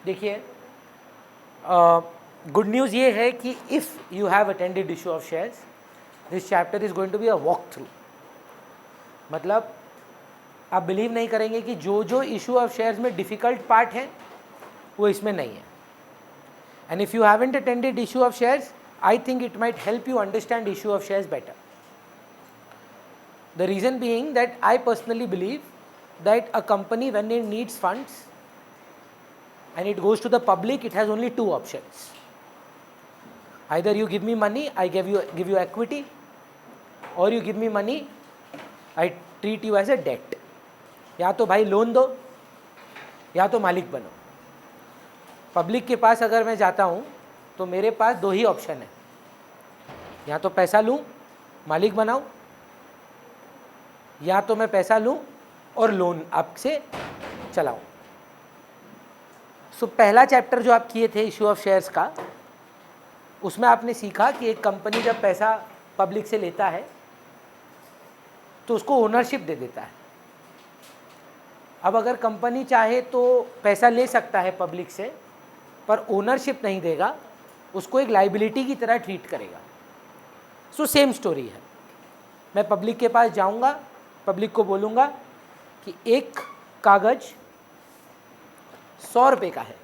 देखिए, good news ये है कि if you have attended issue of shares, this chapter is going to be a walk through. मतलब आप बिलीव नहीं करेंगे कि जो जो इशू ऑफ शेयर्स में डिफ़िकल्ट पार्ट है वो इसमें नहीं है। And if you haven't attended issue of shares, I think it might help you understand issue of shares better. The reason being that I personally believe that a company, when it needs funds and it goes to the public, it has only two options. Either you give me money, I give you equity, or you give me money, I treat you as a debt. या तो भाई loan दो या तो मालिक बनो। Public के पास अगर मैं जाता हूँ तो मेरे पास दो ही ऑप्शन है, या तो पैसा लूँ मालिक बनाऊँ, या तो मैं पैसा लूँ और लोन आपसे चलाऊँ। सो पहला चैप्टर जो आप किए थे इशू ऑफ शेयर्स का, उसमें आपने सीखा कि एक कंपनी जब पैसा पब्लिक से लेता है तो उसको ओनरशिप दे देता है। अब अगर कंपनी चाहे तो पैसा ले सकता है पब्लिक से, पर ओनरशिप नहीं देगा, उसको एक लाइबिलिटी की तरह ट्रीट करेगा। सो सेम स्टोरी है। मैं पब्लिक के पास जाऊंगा, पब्लिक को बोलूँगा कि एक कागज़ 100 रुपये का है।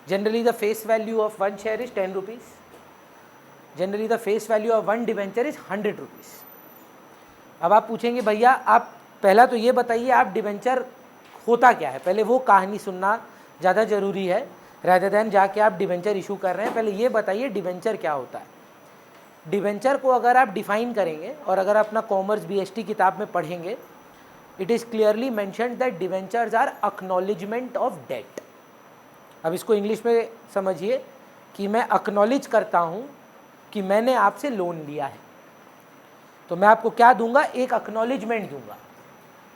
Generally the face value of one share is 10 rupees. Generally the face value of one debenture is 100 rupees. अब आप पूछेंगे भैया आप पहला तो ये बताइए आप डिवेंचर होता क्या है, पहले वो कहानी सुनना ज़्यादा ज़रूरी है रादर दैन जाके आप डिवेंचर इशू कर रहे हैं। पहले ये बताइए डिवेंचर क्या होता है। डिवेंचर को अगर आप डिफाइन करेंगे और अगर अपना कॉमर्स बीएसटी किताब में पढ़ेंगे, it is clearly mentioned that debentures are acknowledgement of debt. अब इसको इंग्लिश में समझिए कि मैं एक्नॉलेज करता हूँ कि मैंने आपसे लोन लिया है, तो मैं आपको क्या दूंगा, एक एक्नॉलेजमेंट दूंगा,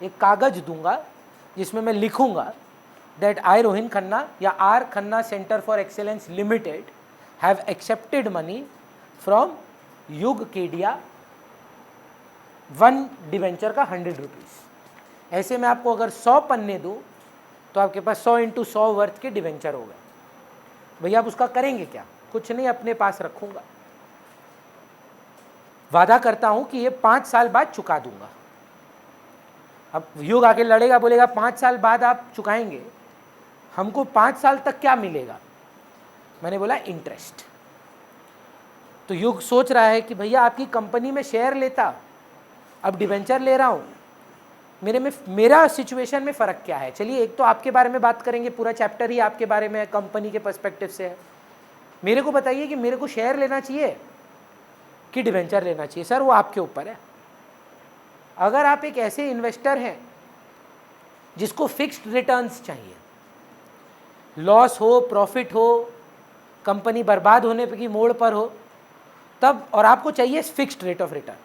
एक कागज़ दूंगा जिसमें मैं लिखूंगा दैट आई रोहिन खन्ना या R Khanna centre for excellence limited have accepted money from Yug Kedia, one debenture का 100 रुपीज़। ऐसे में आपको अगर 100 पन्ने दूँ तो आपके पास 100 × 100 वर्थ के डिवेंचर हो गए। भैया आप उसका करेंगे क्या? कुछ नहीं, अपने पास रखूँगा, वादा करता हूँ कि ये 5 साल बाद चुका दूँगा। अब युग आके लड़ेगा, बोलेगा 5 साल बाद आप चुकाएंगे, हमको 5 साल तक क्या मिलेगा? मैंने बोला इंटरेस्ट। तो युग सोच रहा है कि भैया आपकी कंपनी में शेयर लेता, अब डिवेंचर ले रहा हूँ, मेरा सिचुएशन में फ़र्क क्या है। चलिए एक तो आपके बारे में बात करेंगे, पूरा चैप्टर ही आपके बारे में कंपनी के पर्सपेक्टिव से है। मेरे को बताइए कि मेरे को शेयर लेना चाहिए कि डिवेंचर लेना चाहिए। सर वो आपके ऊपर है। अगर आप एक ऐसे इन्वेस्टर हैं जिसको फिक्स्ड रिटर्न्स चाहिए, लॉस हो प्रॉफिट हो, कंपनी बर्बाद होने की मोड़ पर हो तब, और आपको चाहिए फिक्स्ड रेट ऑफ रिटर्न,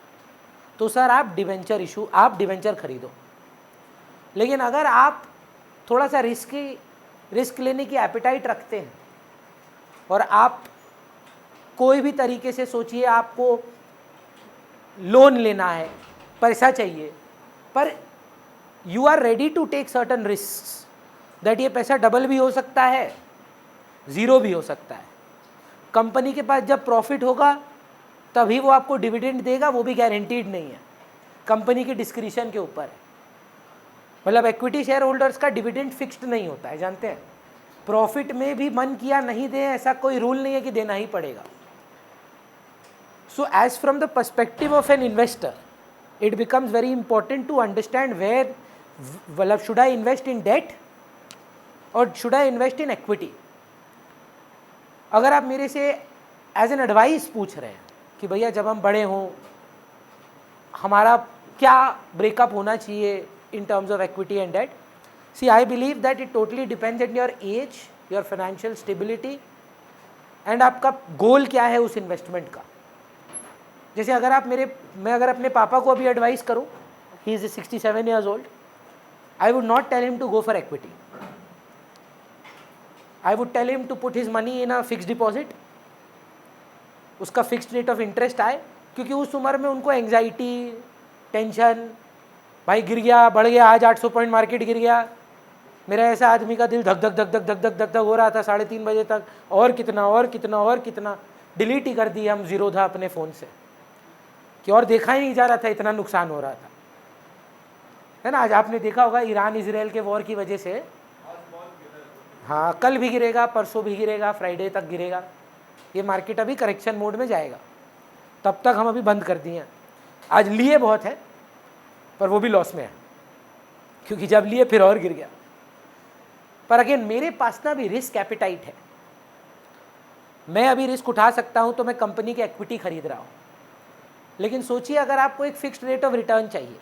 तो सर आप डिवेंचर खरीदो। लेकिन अगर आप थोड़ा सा रिस्क लेने की एपेटाइट रखते हैं और आप कोई भी तरीके से सोचिए आपको लोन लेना है, पैसा चाहिए, पर you are ready to take certain risk that ये पैसा डबल भी हो सकता है, ज़ीरो भी हो सकता है। कंपनी के पास जब प्रॉफिट होगा तभी वो आपको डिविडेंड देगा, वो भी गारंटीड नहीं है, कंपनी के डिस्क्रिशन के ऊपर है। मतलब इक्विटी शेयर होल्डर्स का डिविडेंड फिक्स्ड नहीं होता है, जानते हैं। प्रॉफिट में भी मन किया नहीं दे, ऐसा कोई रूल नहीं है कि देना ही पड़ेगा। So as from the perspective of an investor, it becomes very important to understand where, मतलब should I invest in debt और should I invest in equity. अगर आप मेरे से एज एन एडवाइस पूछ रहे हैं कि भैया जब हम बड़े हों हमारा क्या ब्रेकअप होना चाहिए in terms of equity and debt, see I believe that it totally depends on your age, your financial stability and आपका गोल क्या है उस इन्वेस्टमेंट का। जैसे अगर मैं अगर अपने पापा को अभी एडवाइस करूं, he is 67 years old, I would not tell him to go for equity. I would tell him to put his money in a fixed deposit, उसका फिक्स्ड रेट ऑफ इंटरेस्ट आए, क्योंकि उस उम्र में उनको एंग्जाइटी, टेंशन, भाई गिर गया बढ़ गया, आज 800 पॉइंट मार्केट गिर गया, मेरा ऐसा आदमी का दिल धक धक धक धक धक धक धक धक हो रहा था 3:30 बजे तक, और कितना और कितना और कितना। डिलीट ही कर दिया हम जीरोधा अपने फ़ोन से कि और देखा ही नहीं जा रहा था, इतना नुकसान हो रहा था, है ना। आज आपने देखा होगा ईरान इजराइल के वॉर की वजह से, हाँ कल भी गिरेगा, परसों भी गिरेगा, फ्राइडे तक गिरेगा। ये मार्केट अभी करेक्शन मोड में जाएगा, तब तक हम अभी बंद कर दिए हैं। आज लिए बहुत है पर वो भी लॉस में है, क्योंकि जब लिए फिर और गिर गया। पर अगेन मेरे पास ना भी रिस्क एपिटाइट है, मैं अभी रिस्क उठा सकता हूं तो मैं कंपनी की इक्विटी खरीद रहा हूं। लेकिन सोचिए अगर आपको एक फिक्स्ड रेट ऑफ रिटर्न चाहिए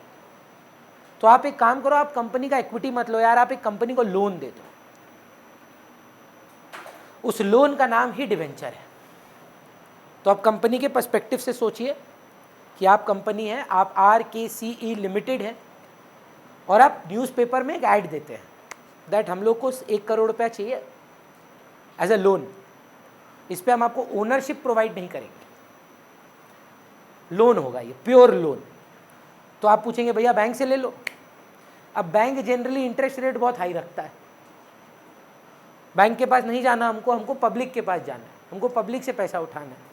तो आप एक काम करो, आप कंपनी का इक्विटी मत लो यार, आप एक कंपनी को लोन दे दो। उस लोन का नाम ही डिवेंचर है। तो आप कंपनी के पर्सपेक्टिव से सोचिए कि आप कंपनी है, आप RKCE लिमिटेड है, और आप न्यूज़पेपर में एक ऐड देते हैं दैट हम लोग को 1 करोड़ रुपया चाहिए एज अ लोन। इस पे हम आपको ओनरशिप प्रोवाइड नहीं करेंगे, लोन होगा ये, प्योर लोन। तो आप पूछेंगे भैया बैंक से ले लो। अब बैंक जनरली इंटरेस्ट रेट बहुत हाई रखता है, बैंक के पास नहीं जाना हमको पब्लिक के पास जाना है, हमको पब्लिक से पैसा उठाना है।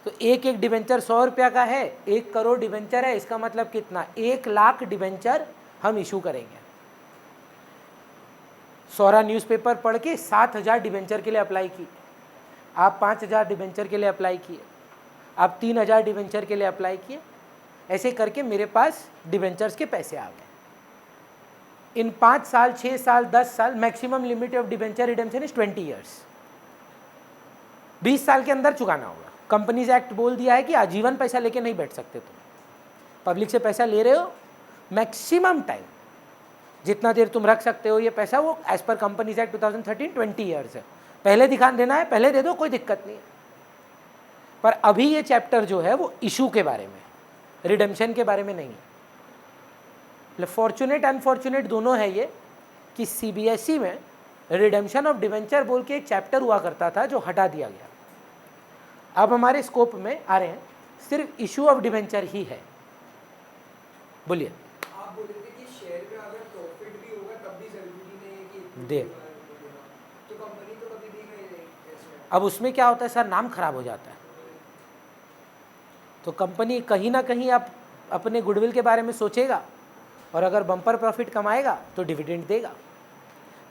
तो एक एक डिवेंचर 100 रुपया का है, 1 करोड़ डिवेंचर है, इसका मतलब कितना, 1 लाख डिवेंचर हम इशू करेंगे। सौरा न्यूज़पेपर पढ़ के 7,000 डिवेंचर के लिए अप्लाई की, आप 5,000 डिवेंचर के लिए अप्लाई किए, आप 3,000 डिवेंचर के लिए अप्लाई किए, ऐसे करके मेरे पास डिवेंचर्स के पैसे आ गए। इन 5 साल 6 साल 10 साल maximum limit of debenture redemption is 20 years. 20 साल के अंदर चुकाना होगा। कंपनीज एक्ट बोल दिया है कि आजीवन पैसा लेके नहीं बैठ सकते तुम, पब्लिक से पैसा ले रहे हो, मैक्सिमम टाइम जितना देर तुम रख सकते हो ये पैसा, वो as per companies act 2013 20 years है। पहले दिखा देना है, पहले दे दो, कोई दिक्कत नहीं है। पर अभी ये चैप्टर जो है वो इशू के बारे में, रिडेम्पशन के बारे में नहीं है। फॉर्चुनेट अनफॉर्चुनेट दोनों है ये कि CBSE में रिडेम्पशन ऑफ डिवेंचर बोल के एक चैप्टर हुआ करता था जो हटा दिया गया। अब हमारे स्कोप में आ रहे हैं सिर्फ इशू ऑफ डिवेंचर ही है। बोलिए। आप बोले थे कि शेयर में अगर प्रॉफिट भी होगा तब भी जरूरी नहीं है कि दे, तो कंपनी तो कभी भी नहीं रहेगी। अब उसमें क्या होता है सर, नाम खराब हो जाता है। तो कंपनी कहीं ना कहीं आप अपने गुडविल के बारे में सोचेगा, और अगर बम्पर प्रॉफिट कमाएगा तो डिविडेंड देगा,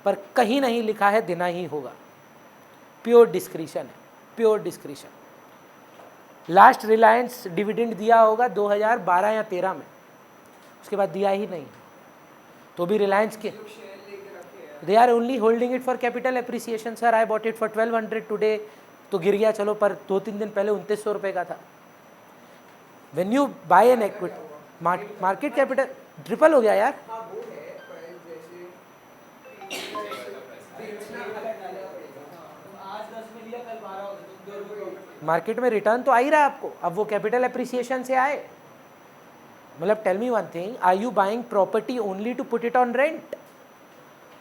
पर कहीं नहीं लिखा है देना ही होगा। प्योर डिस्क्रिशन है, pure discretion. Last Reliance dividend दिया होगा 2012 या 13 में, उसके बाद दिया ही नहीं। तो भी रिलायंस के they are only holding it for capital appreciation. Sir I bought it for 1200 today, तो गिर गया चलो, पर 2-3 दिन पहले 2900 रुपये का था। When you buy an equity, market capital triple हो गया यार। मार्केट में रिटर्न तो आ ही रहा है आपको, अब वो कैपिटल एप्रिसिएशन से आए। मतलब tell me one thing, are you buying property only to put it on rent,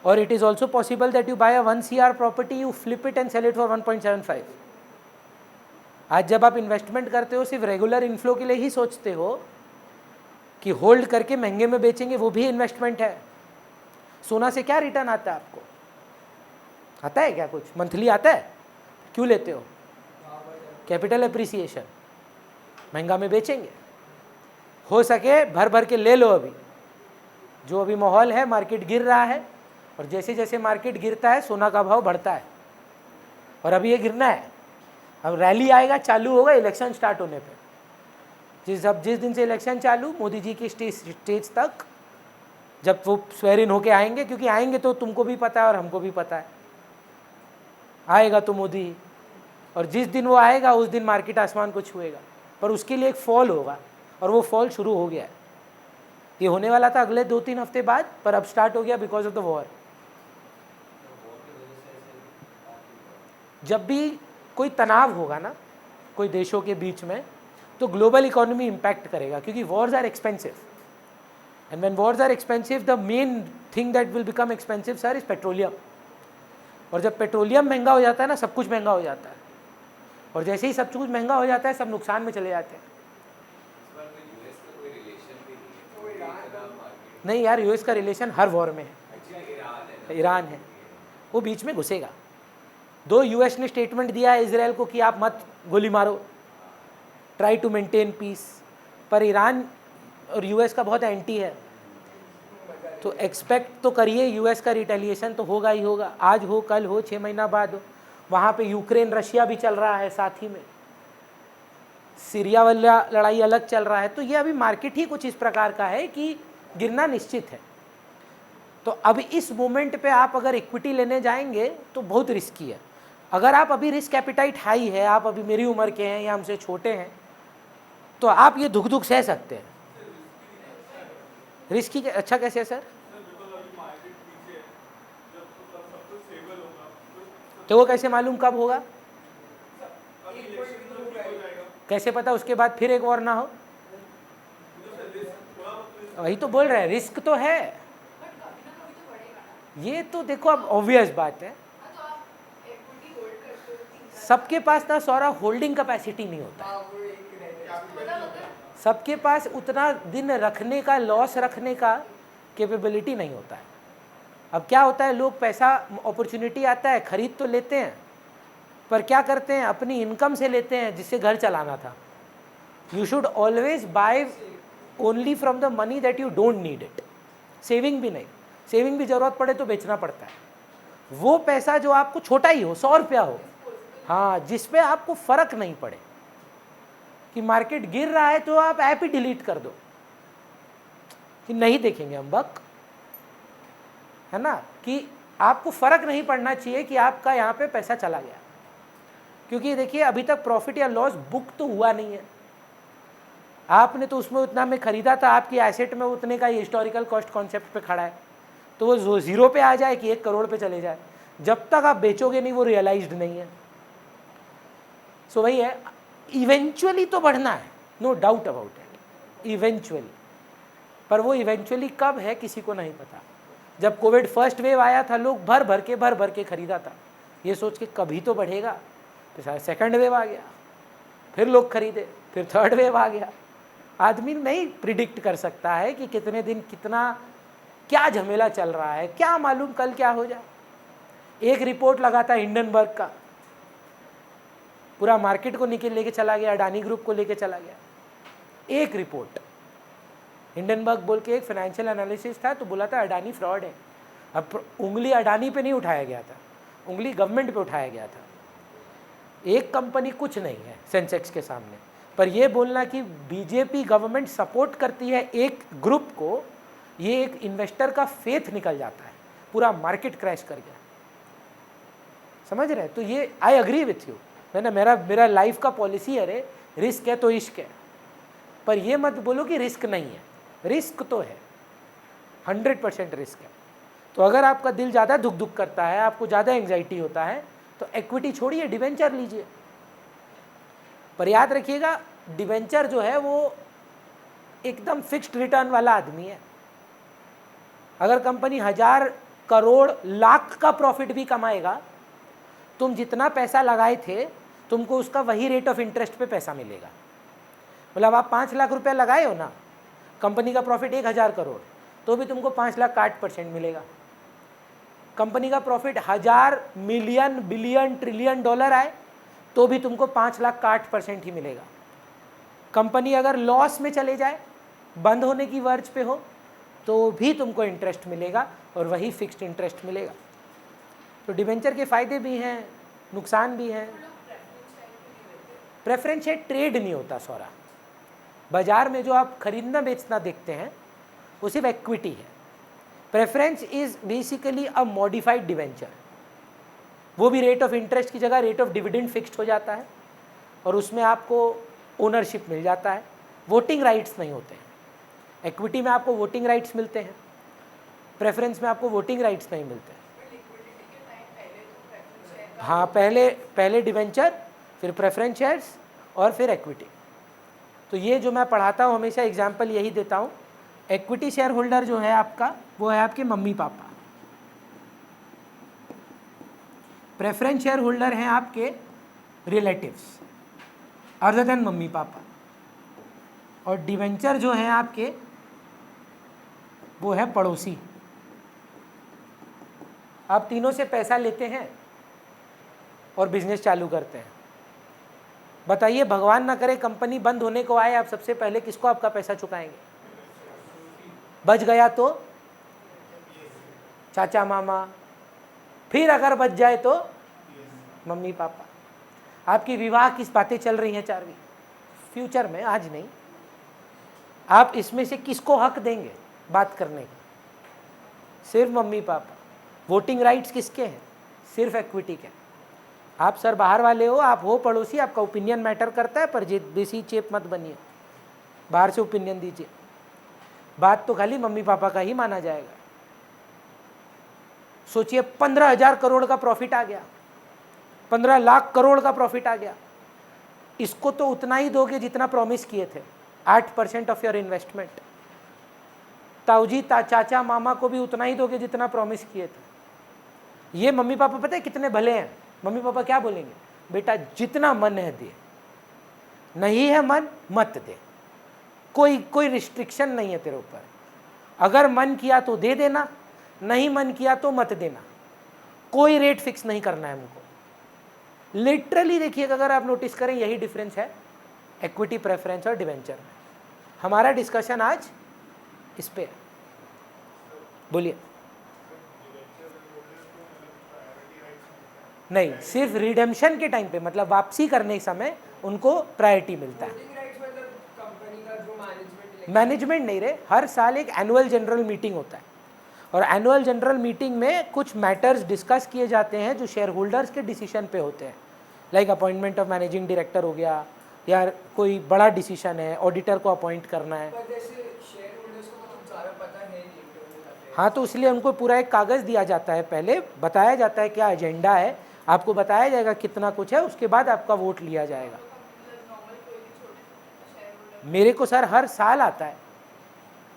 और it is also possible that you buy a 1 CR property, you flip it and sell it for 1.75। आज जब आप investment करते हो सिर्फ regular inflow के लिए ही सोचते हो कि होल्ड करके महंगे में बेचेंगे, वो भी इन्वेस्टमेंट है। सोना से क्या रिटर्न आता है आपको, आता है क्या कुछ, मंथली आता है? क्यों लेते हो? कैपिटल एप्रिसिएशन, महंगा में बेचेंगे। हो सके भर भर के ले लो। अभी जो अभी माहौल है, मार्केट गिर रहा है, और जैसे जैसे मार्केट गिरता है सोना का भाव बढ़ता है, और अभी ये गिरना है। अब रैली आएगा, चालू होगा इलेक्शन स्टार्ट होने पे। जिस दिन से इलेक्शन चालू, मोदी जी की स्टेज तक जब वो स्वेरिन होके आएंगे, क्योंकि आएंगे तो तुमको भी पता है और हमको भी पता है, आएगा तो मोदी, और जिस दिन वो आएगा उस दिन मार्केट आसमान को छुएगा। पर उसके लिए एक फॉल होगा, और वो फॉल शुरू हो गया है। ये होने वाला था अगले 2-3 हफ्ते बाद, पर अब स्टार्ट हो गया बिकॉज ऑफ द वॉर। जब भी कोई तनाव होगा ना कोई देशों के बीच में, तो ग्लोबल इकोनॉमी इम्पैक्ट करेगा, क्योंकि wars are expensive, and when wars are expensive the main thing that will become expensive sir is petroleum. और जब पेट्रोलियम महंगा हो जाता है ना, सब कुछ महंगा हो जाता है, और जैसे ही सब कुछ महंगा हो जाता है सब नुकसान में चले जाते हैं। नहीं यार, यूएस का रिलेशन हर वॉर में है। ईरान है, वो बीच में घुसेगा। दो यूएस ने स्टेटमेंट दिया है इसराइल को कि आप मत गोली मारो, ट्राई टू मेंटेन पीस, पर ईरान और यूएस का बहुत एंटी है, तो एक्सपेक्ट तो करिए यूएस का रिटेलिएशन तो होगा ही होगा, आज हो कल हो 6 महीना बाद हो। वहाँ पे यूक्रेन रशिया भी चल रहा है, साथ ही में सीरिया वाला लड़ाई अलग चल रहा है। तो ये अभी मार्केट ही कुछ इस प्रकार का है कि गिरना निश्चित है। तो अब इस मोमेंट पे आप अगर इक्विटी लेने जाएंगे तो बहुत रिस्की है। अगर आप अभी रिस्क एपिटाइट हाई है, आप अभी मेरी उम्र के हैं या हमसे छोटे हैं, तो आप ये दुख दुख सह सकते हैं। रिस्की अच्छा कैसे है सर? तो वो कैसे मालूम कब होगा? कैसे पता उसके बाद फिर एक और ना हो? वही तो बोल रहे हैं, रिस्क तो है। ये तो देखो अब ऑब्वियस बात है, सबके पास ना सौरा होल्डिंग कैपेसिटी नहीं होता है, सबके पास उतना दिन रखने का, लॉस रखने का कैपेबिलिटी नहीं होता है। अब क्या होता है, लोग पैसा अपॉर्चुनिटी आता है खरीद तो लेते हैं, पर क्या करते हैं, अपनी इनकम से लेते हैं जिससे घर चलाना था। You should always buy only from the money that you don't need it. Saving भी नहीं, सेविंग भी जरूरत पड़े तो बेचना पड़ता है। वो पैसा जो आपको छोटा ही हो, 100 रुपया हो, हाँ, जिसपे आपको फर्क नहीं पड़े कि मार्केट गिर रहा है तो आप ऐप ही डिलीट कर दो कि नहीं देखेंगे हम बक, है ना, कि आपको फर्क नहीं पड़ना चाहिए कि आपका यहाँ पे पैसा चला गया। क्योंकि देखिए अभी तक प्रॉफिट या लॉस बुक तो हुआ नहीं है, आपने तो उसमें उतना में खरीदा था, आपकी एसेट में उतने का हिस्टोरिकल कॉस्ट कॉन्सेप्ट पे खड़ा है, तो वो 0 पे आ जाए कि 1 करोड़ पे चले जाए, जब तक आप बेचोगे नहीं वो रियलाइज्ड नहीं है। सो वही है, इवेंचुअली तो बढ़ना है, no doubt about it, eventually, पर वो इवेंचुअली कब है किसी को नहीं पता। जब कोविड फर्स्ट वेव आया था, लोग भर भर के खरीदा था, ये सोच के कभी तो बढ़ेगा, तो सेकंड वेव आ गया, फिर लोग खरीदे, फिर थर्ड वेव आ गया। आदमी नहीं प्रिडिक्ट कर सकता है कि कितने दिन कितना क्या झमेला चल रहा है, क्या मालूम कल क्या हो जाए। एक रिपोर्ट लगा था हिंडनबर्ग का, पूरा मार्केट को निकल लेके चला गया, अडानी ग्रुप को लेके चला गया। एक रिपोर्ट, हिंडनबर्ग बोल के एक फाइनेंशियल एनालिसिस था, तो बोला था अडानी फ्रॉड है। अब उंगली अडानी पे नहीं उठाया गया था, उंगली गवर्नमेंट पे उठाया गया था। एक कंपनी कुछ नहीं है सेंसेक्स के सामने, पर यह बोलना कि बीजेपी गवर्नमेंट सपोर्ट करती है एक ग्रुप को, ये एक इन्वेस्टर का फेथ निकल जाता है, पूरा मार्केट क्रैश कर गया। समझ रहे? तो ये आई एग्री विथ यू, मैंने मेरा लाइफ का पॉलिसी है, रे रिस्क है तो इश्क है, पर ये मत बोलो कि रिस्क नहीं है, रिस्क तो है, 100% रिस्क है। तो अगर आपका दिल ज़्यादा दुख दुख करता है, आपको ज़्यादा एंग्जाइटी होता है, तो इक्विटी छोड़िए, डिवेंचर लीजिए। पर याद रखिएगा, डिवेंचर जो है वो एकदम फिक्स्ड रिटर्न वाला आदमी है। अगर कंपनी 1000 करोड़ लाख का प्रॉफिट भी कमाएगा, तुम जितना पैसा लगाए थे तुमको उसका वही रेट ऑफ इंटरेस्ट पे पैसा मिलेगा। मतलब आप 5 लाख रुपया लगाए हो ना, कंपनी का प्रॉफिट 1000 करोड़, तो भी तुमको 5 लाख का 8% मिलेगा। कंपनी का profit 1000 million billion trillion dollar आए तो भी तुमको 5 लाख का 8% ही मिलेगा। कंपनी अगर लॉस में चले जाए, बंद होने की वर्ज पे हो, तो भी तुमको इंटरेस्ट मिलेगा और वही फिक्स्ड इंटरेस्ट मिलेगा। तो डिवेंचर के फ़ायदे भी हैं, नुकसान भी हैं। प्रेफरेंस शेयर ट्रेड नहीं होता सौरा, बाजार में जो आप खरीदना बेचना देखते हैं वो सिर्फ इक्विटी है। Preference is basically a modified debenture, वो भी रेट ऑफ इंटरेस्ट की जगह रेट ऑफ डिविडेंड फिक्स्ड हो जाता है और उसमें आपको ओनरशिप मिल जाता है, वोटिंग राइट्स नहीं होते हैं। इक्विटी में आपको वोटिंग राइट्स मिलते हैं, प्रेफरेंस में आपको वोटिंग राइट्स नहीं मिलते हैं। हाँ, पहले डिवेंचर, फिर प्रेफरेंस शेयर्स और फिर इक्विटी। तो ये जो मैं पढ़ाता हूँ हमेशा एग्जाम्पल यही देता हूँ। इक्विटी शेयर होल्डर जो है आपका, वो है आपके mummy papa. Preference share holder हैं आपके relatives other than mummy papa, और डिवेंचर जो है आपके वो है पड़ोसी। आप तीनों से पैसा लेते हैं और बिजनेस चालू करते हैं। बताइए, भगवान ना करे कंपनी बंद होने को आए, आप सबसे पहले किसको आपका पैसा चुकाएंगे? बच गया तो चाचा मामा, फिर अगर बच जाए तो मम्मी पापा। आपकी विवाह किस बातें चल रही हैं चारवीं, फ्यूचर में, आज नहीं। आप इसमें से किसको हक देंगे बात करने का? सिर्फ मम्मी पापा। वोटिंग राइट्स किसके हैं? सिर्फ इक्विटी के। आप सर बाहर वाले हो, आप हो पड़ोसी, आपका ओपिनियन मैटर करता है, पर देसी चेप मत बनिए, बाहर से ओपिनियन दीजिए। बात तो खाली मम्मी पापा का ही माना जाएगा। सोचिए 15,000 करोड़ का प्रॉफिट आ गया, 15 लाख करोड़ का प्रॉफिट आ गया। इसको तो उतना ही दोगे जितना प्रॉमिस किए थे, 8% ऑफ योर इन्वेस्टमेंट। ताऊजी चाचा मामा को भी उतना ही दोगे जितना प्रॉमिस किए थे। ये मम्मी पापा पता है कितने भले हैं? मम्मी पापा क्या बोलेंगे? बेटा जितना मन है दे, नहीं है मन मत दे, कोई रिस्ट्रिक्शन नहीं है तेरे ऊपर। अगर मन किया तो दे देना, नहीं मन किया तो मत देना, कोई रेट फिक्स नहीं करना है हमको। लिटरली देखिएगा, अगर आप नोटिस करें, यही डिफरेंस है इक्विटी प्रेफरेंस और डिवेंचर में। हमारा डिस्कशन आज इस पे है। बोलिए। नहीं, सिर्फ रिडेम्पशन के टाइम पे, मतलब वापसी करने के समय उनको प्रायोरिटी मिलता है। वोटिंग राइट्स मतलब कंपनी का जो मैनेजमेंट मैनेजमेंट नहीं रहे, हर साल एक एनुअल जनरल मीटिंग होता है, और एनुअल जनरल मीटिंग में कुछ मैटर्स डिस्कस किए जाते हैं जो शेयर होल्डर्स के डिसीजन पे होते हैं। Like appointment of managing director हो गया, या कोई बड़ा डिसीजन है, ऑडिटर को अपॉइंट करना है। पर जैसे शेयर होल्डर्स को मतलब ज़्यादा पता है नहीं कि हाँ, तो इसलिए उनको पूरा एक कागज़ दिया जाता है, पहले बताया जाता है क्या एजेंडा है, आपको बताया जाएगा कितना कुछ है, उसके बाद आपका वोट लिया जाएगा। मेरे को सर हर साल आता है,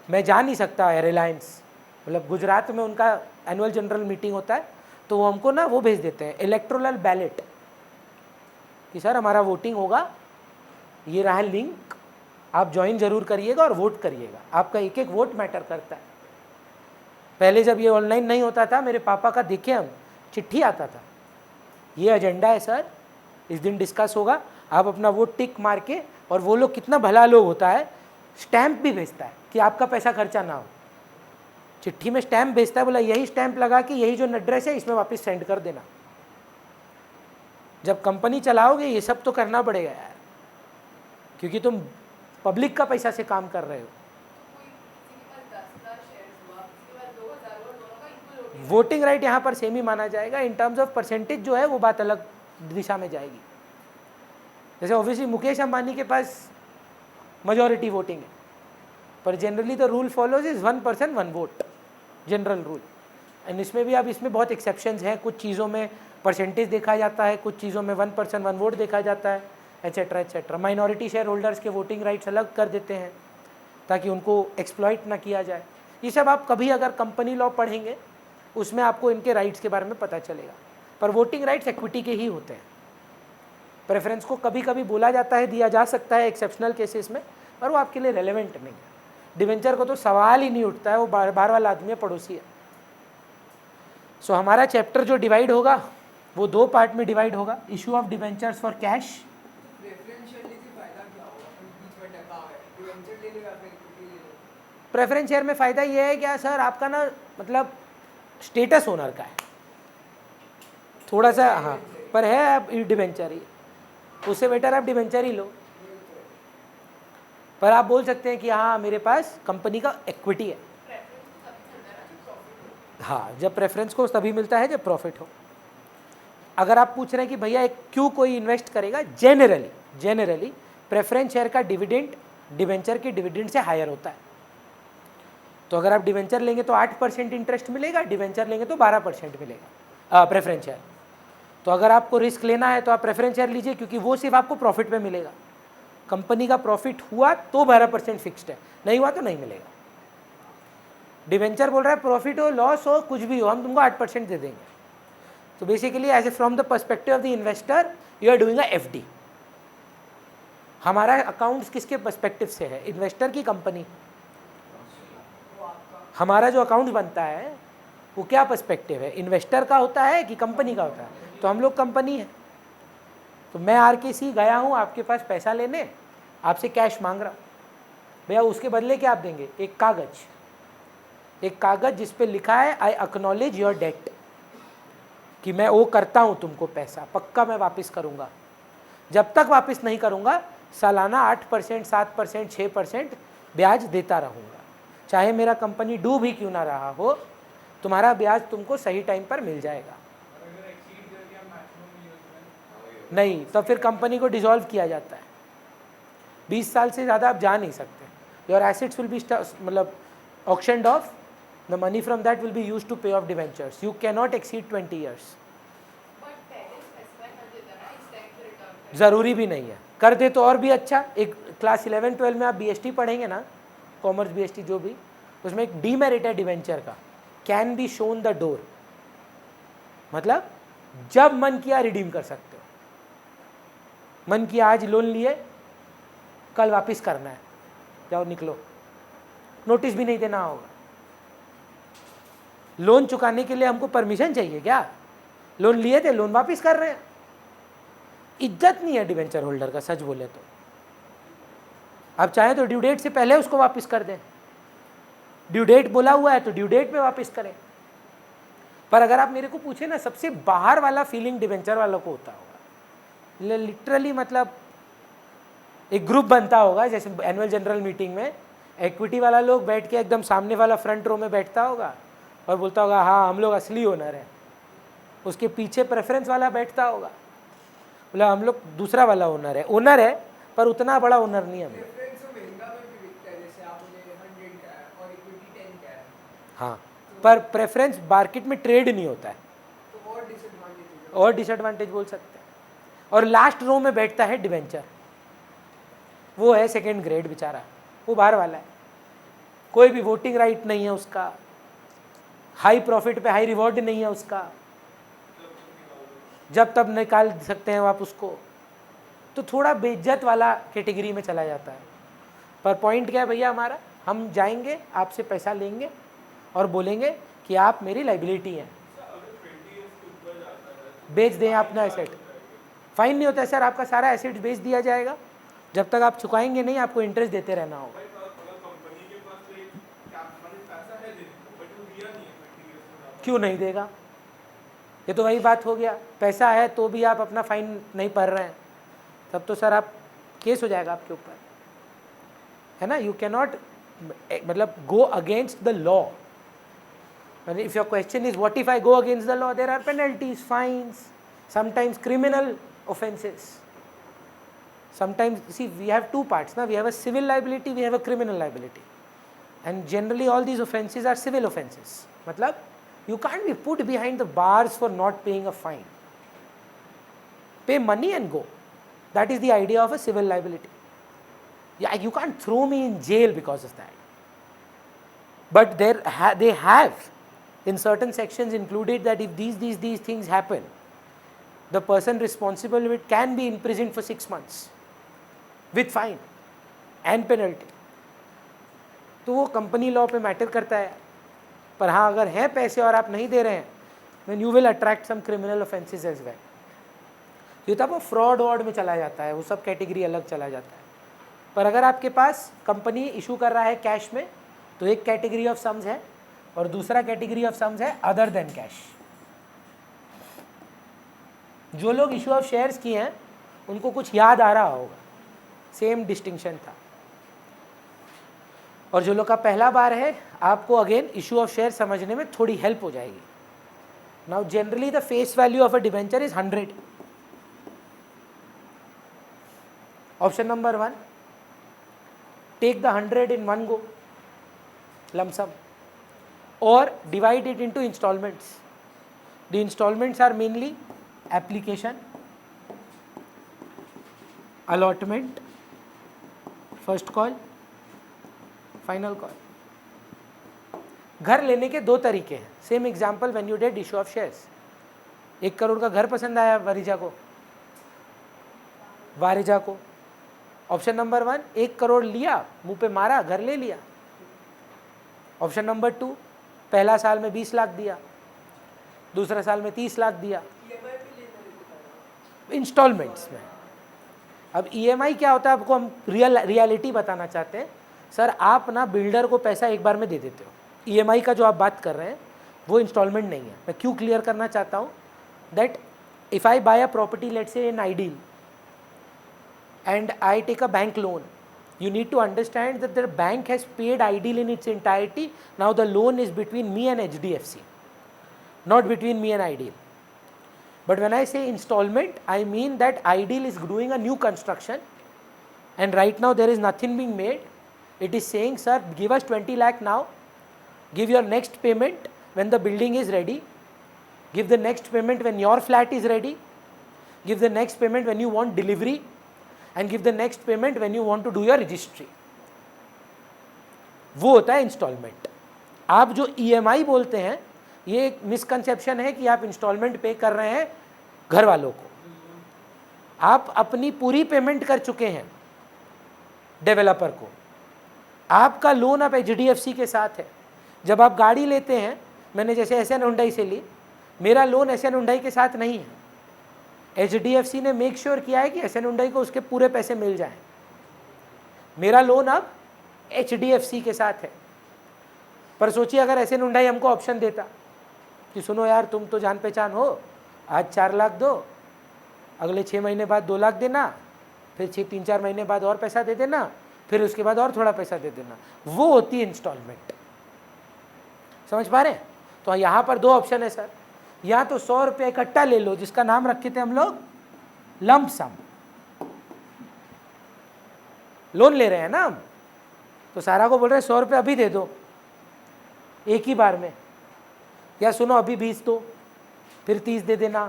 मैं जा नहीं सकता है रिलायंस, मतलब गुजरात में उनका एनुअल जनरल मीटिंग होता है, तो वो हमको ना वो भेज देते हैं इलेक्ट्रोरल बैलेट कि सर हमारा वोटिंग होगा, ये रहा लिंक, आप ज्वाइन जरूर करिएगा और वोट करिएगा। आपका एक एक वोट मैटर करता है। पहले जब ये ऑनलाइन नहीं होता था, मेरे पापा का देखे हम, चिट्ठी आता था, ये एजेंडा है सर, इस दिन डिस्कस होगा, आप अपना वोट टिक मार के, और वो लोग कितना भला लोग होता है, स्टैंप भी भेजता है कि आपका पैसा खर्चा ना हो। चिट्ठी में स्टैंप भेजता है, बोला यही स्टैंप लगा के यही जो एड्रेस है इसमें वापस सेंड कर देना। जब कंपनी चलाओगे ये सब तो करना पड़ेगा यार, क्योंकि तुम पब्लिक का पैसा से काम कर रहे हो। वोटिंग राइट यहाँ पर सेम ही माना जाएगा। इन टर्म्स ऑफ परसेंटेज जो है वो बात अलग दिशा में जाएगी। जैसे ऑब्वियसली मुकेश अंबानी के पास मेजॉरिटी वोटिंग है, पर generally the rule follows is 1 person 1 vote, general rule. And इसमें भी अब इसमें बहुत एक्सेप्शंस हैं, कुछ चीज़ों में परसेंटेज देखा जाता है, कुछ चीज़ों में 1 पर्सन 1 वोट देखा जाता है, etcetera etcetera. Minority share holders के वोटिंग राइट्स अलग कर देते हैं ताकि उनको एक्सप्लॉइट ना किया जाए। ये सब आप कभी अगर कंपनी लॉ पढ़ेंगे उसमें आपको इनके राइट्स के बारे में पता चलेगा। पर वोटिंग राइट्स इक्विटी के ही होते हैं। प्रेफरेंस को कभी कभी बोला जाता है, दिया जा सकता है एक्सेप्शनल केसेस में, पर वो आपके लिए रेलेवेंट नहीं है। डिवेंचर को तो सवाल ही नहीं उठता है, वो बाहर वाला आदमी है, पड़ोसी है। सो हमारा चैप्टर जो डिवाइड होगा वो 2 पार्ट में डिवाइड होगा। Issue of debentures for cash. Preference share में फ़ायदा ये है क्या सर, आपका ना मतलब स्टेटस ओनर का है थोड़ा सा, हाँ, पर है आप डिवेंचर ही, उससे बेटर आप डिवेंचर ही लो। पर आप बोल सकते हैं कि हाँ मेरे पास कंपनी का इक्विटी है। हाँ, जब प्रेफरेंस को तभी मिलता है जब प्रॉफिट हो। अगर आप पूछ रहे हैं कि भैया क्यों कोई इन्वेस्ट करेगा, जनरली प्रेफरेंस शेयर का डिविडेंड डिवेंचर के डिविडेंड से हायर होता है। तो अगर आप डिवेंचर लेंगे तो 8% इंटरेस्ट मिलेगा, डिवेंचर लेंगे तो 12% मिलेगा प्रेफरेंस शेयर। तो अगर आपको रिस्क लेना है तो आप प्रेफरेंस शेयर लीजिए, क्योंकि वो सिर्फ आपको प्रॉफिट पे मिलेगा। कंपनी का प्रॉफिट हुआ तो 12% फिक्स्ड है, नहीं हुआ तो नहीं मिलेगा। डिवेंचर बोल रहा है प्रॉफिट हो लॉस हो कुछ भी हो हम तुमको 8% दे देंगे। तो basically as a from the perspective of the investor you are doing a FD. हमारा अकाउंट्स किसके पर्सपेक्टिव से है, इन्वेस्टर की कंपनी। हमारा जो अकाउंट बनता है वो क्या पर्सपेक्टिव है, इन्वेस्टर का होता है कि कंपनी का होता है? तो हम लोग कंपनी है। तो मैं RKC गया हूँ आपके पास पैसा लेने, आपसे कैश मांग रहा हूँ, भैया उसके बदले क्या आप देंगे? एक कागज जिस पे लिखा है आई एक्नॉलेज योर डेट, कि मैं वो करता हूँ तुमको पैसा, पक्का मैं वापस करूँगा। जब तक वापस नहीं करूँगा सालाना 8%, 7%, 6% ब्याज देता रहूँगा, चाहे मेरा कंपनी डूब ही क्यों ना रहा हो, तुम्हारा ब्याज तुमको सही टाइम पर मिल जाएगा। नहीं तो फिर कंपनी को डिसॉल्व किया जाता है। 20 साल से ज़्यादा आप जा नहीं सकते। योर एसेट्स विल बी मतलब auctioned off, the money from that will be used to pay off debentures. You can not exceed 20 years. ज़रूरी भी नहीं है, कर दे तो और भी अच्छा। एक क्लास 11-12 में आप BST पढ़ेंगे ना, कॉमर्स BST जो भी, उसमें एक डीमेरिट है डिवेंचर का, can be shown the door, मतलब जब मन किया रिडीम कर सकते हो। मन किया आज लोन लिए, कल वापस करना है, जाओ निकलो, नोटिस भी नहीं देना होगा। लोन चुकाने के लिए हमको परमिशन चाहिए क्या? लोन लिए थे, लोन वापस कर रहे हैं। इज्जत नहीं है डिवेंचर होल्डर का, सच बोले तो। आप चाहे तो ड्यू डेट से पहले उसको वापस कर दें, ड्यू डेट बोला हुआ है तो ड्यू डेट में वापस करें। पर अगर आप मेरे को पूछे ना, सबसे बाहर वाला फीलिंग डिवेंचर वालों को होता होगा। लिटरली मतलब एक ग्रुप बनता होगा, जैसे एनुअल जनरल मीटिंग में इक्विटी वाला लोग बैठ के एकदम सामने वाला फ्रंट रो में बैठता होगा और बोलता होगा हाँ हम लोग असली ओनर हैं। उसके पीछे प्रेफरेंस वाला बैठता होगा, बोला हम लोग दूसरा वाला ओनर है। ओनर है पर उतना बड़ा ओनर नहीं है हम लोग। प्रेफरेंस तो महंगा में भी बिकता है, जैसे आपने 100 का है और इक्विटी 10 का है, हाँ, पर प्रेफरेंस मार्केट में ट्रेड नहीं होता है, तो और डिसएडवांटेज और डिसएडवांटेज बोल सकते हैं। और लास्ट रो में बैठता है डिवेंचर, वो है सेकंड ग्रेड बेचारा, वो बाहर वाला है, कोई भी वोटिंग राइट नहीं है उसका, हाई प्रॉफिट पे हाई रिवॉर्ड नहीं है उसका, जब तब निकाल सकते हैं आप उसको। तो थोड़ा बेइज्जत वाला कैटेगरी में चला जाता है। पर पॉइंट क्या है भैया हमारा, हम जाएंगे आपसे पैसा लेंगे और बोलेंगे कि आप मेरी लाइबिलिटी हैं, बेच दें अपना एसेट। फाइन नहीं होता है सर, आपका सारा एसेट बेच दिया जाएगा, जब तक आप चुकाएंगे नहीं आपको इंटरेस्ट देते रहना होगा। क्यों नहीं देगा? ये तो वही बात हो गया, पैसा है तो भी आप अपना फाइन नहीं भर रहे हैं, तब तो सर आप केस हो जाएगा आपके ऊपर, है ना। यू कैन नॉट मतलब go against the law. If your question is what if I go against the law, there are penalties, fines, sometimes criminal offenses. Sometimes, see, we have two parts now, we have a civil liability, we have a criminal liability, and generally all these offenses are civil offenses. मतलब you can't be put behind the bars for not paying a fine. Pay money and go. That is the idea of a civil liability. Yeah, you can't throw me in jail because of that. But they have in certain sections included that if these things happen, the person responsible with can be imprisoned for 6 months with fine and penalty. तो वो company law पे matter करता है। पर हाँ, अगर हैं पैसे और आप नहीं दे रहे हैं, then you will attract some criminal offenses as well. ये तब वो फ्रॉड वॉर्ड में चला जाता है, वो सब कैटेगरी अलग चला जाता है। पर अगर आपके पास कंपनी इशू कर रहा है कैश में, तो एक कैटेगरी ऑफ सम्स है और दूसरा कैटेगरी ऑफ सम्स है अदर देन कैश। जो लोग इशू ऑफ शेयर्स किए हैं उनको कुछ याद आ रहा होगा, सेम डिस्टिंक्शन था। और जो लोग का पहला बार है, आपको अगेन इशू ऑफ शेयर समझने में थोड़ी हेल्प हो जाएगी। Now generally the face value of a debenture is 100। Option number 1, take the 100 in one go, lump sum, or divide it into installments. The installments are mainly application, allotment, first call, final call. घर लेने के दो तरीके हैं। Same example when you did issue of shares. 1 crore का घर पसंद आया वारिजा को, ऑप्शन नंबर 1, 1 करोड़ लिया, मुंह पे मारा, घर ले लिया। ऑप्शन नंबर 2, पहला साल में 20 लाख दिया, दूसरा साल में 30 लाख दिया, इंस्टॉलमेंट्स में। अब ईएमआई क्या होता है, आपको हम रियलिटी बताना चाहते हैं। सर आप ना बिल्डर को पैसा एक बार में दे देते हो, ईएमआई का जो आप बात कर रहे हैं वो इंस्टॉलमेंट नहीं है। मैं क्यों क्लियर करना चाहता हूँ that if I buy a property let's say in ideal and I take a bank loan, you need to understand that the bank has paid Ideal in its entirety. Now the loan is between me and HDFC, not between me and Ideal. But when I say installment, I mean that Ideal is doing a new construction and right now there is nothing being made. It is saying, sir, give us 20 lakh now, give your next payment when the building is ready, give the next payment when your flat is ready, give the next payment when you want delivery, and give the next payment when you want to do your registry. वो होता है instalment. आप जो EMI बोलते हैं ये एक misconception है कि आप इंस्टॉलमेंट पे कर रहे हैं घर वालों को। आप अपनी पूरी पेमेंट कर चुके हैं डेवलपर को, आपका लोन अब एचडीएफसी के साथ है। जब आप गाड़ी लेते हैं, मैंने जैसे एसएन हुंडई से ली, मेरा लोन एसएन हुंडई के साथ नहीं है। एचडीएफसी ने मेक श्योर किया है कि एसएन हुंडई को उसके पूरे पैसे मिल जाएं। मेरा लोन अब एचडीएफसी के साथ है। पर सोचिए अगर एसएन हुंडई हमको ऑप्शन देता कि सुनो यार तुम तो जान पहचान हो, आज 4 लाख दो, अगले 6 महीने बाद 2 लाख देना, फिर 3-4 महीने बाद और पैसा दे देना, फिर उसके बाद और थोड़ा पैसा दे देना, वो होती है इंस्टॉलमेंट। समझ पा रहे हैं? तो यहाँ पर 2 ऑप्शन है सर, या तो 100 रुपये इकट्ठा ले लो जिसका नाम रखे थे हम लोग लंप सम, लोन ले रहे हैं ना हम, तो सारा को बोल रहे हैं 100 रुपये अभी दे दो एक ही बार में, या सुनो अभी 20 दो, फिर 30 दे देना,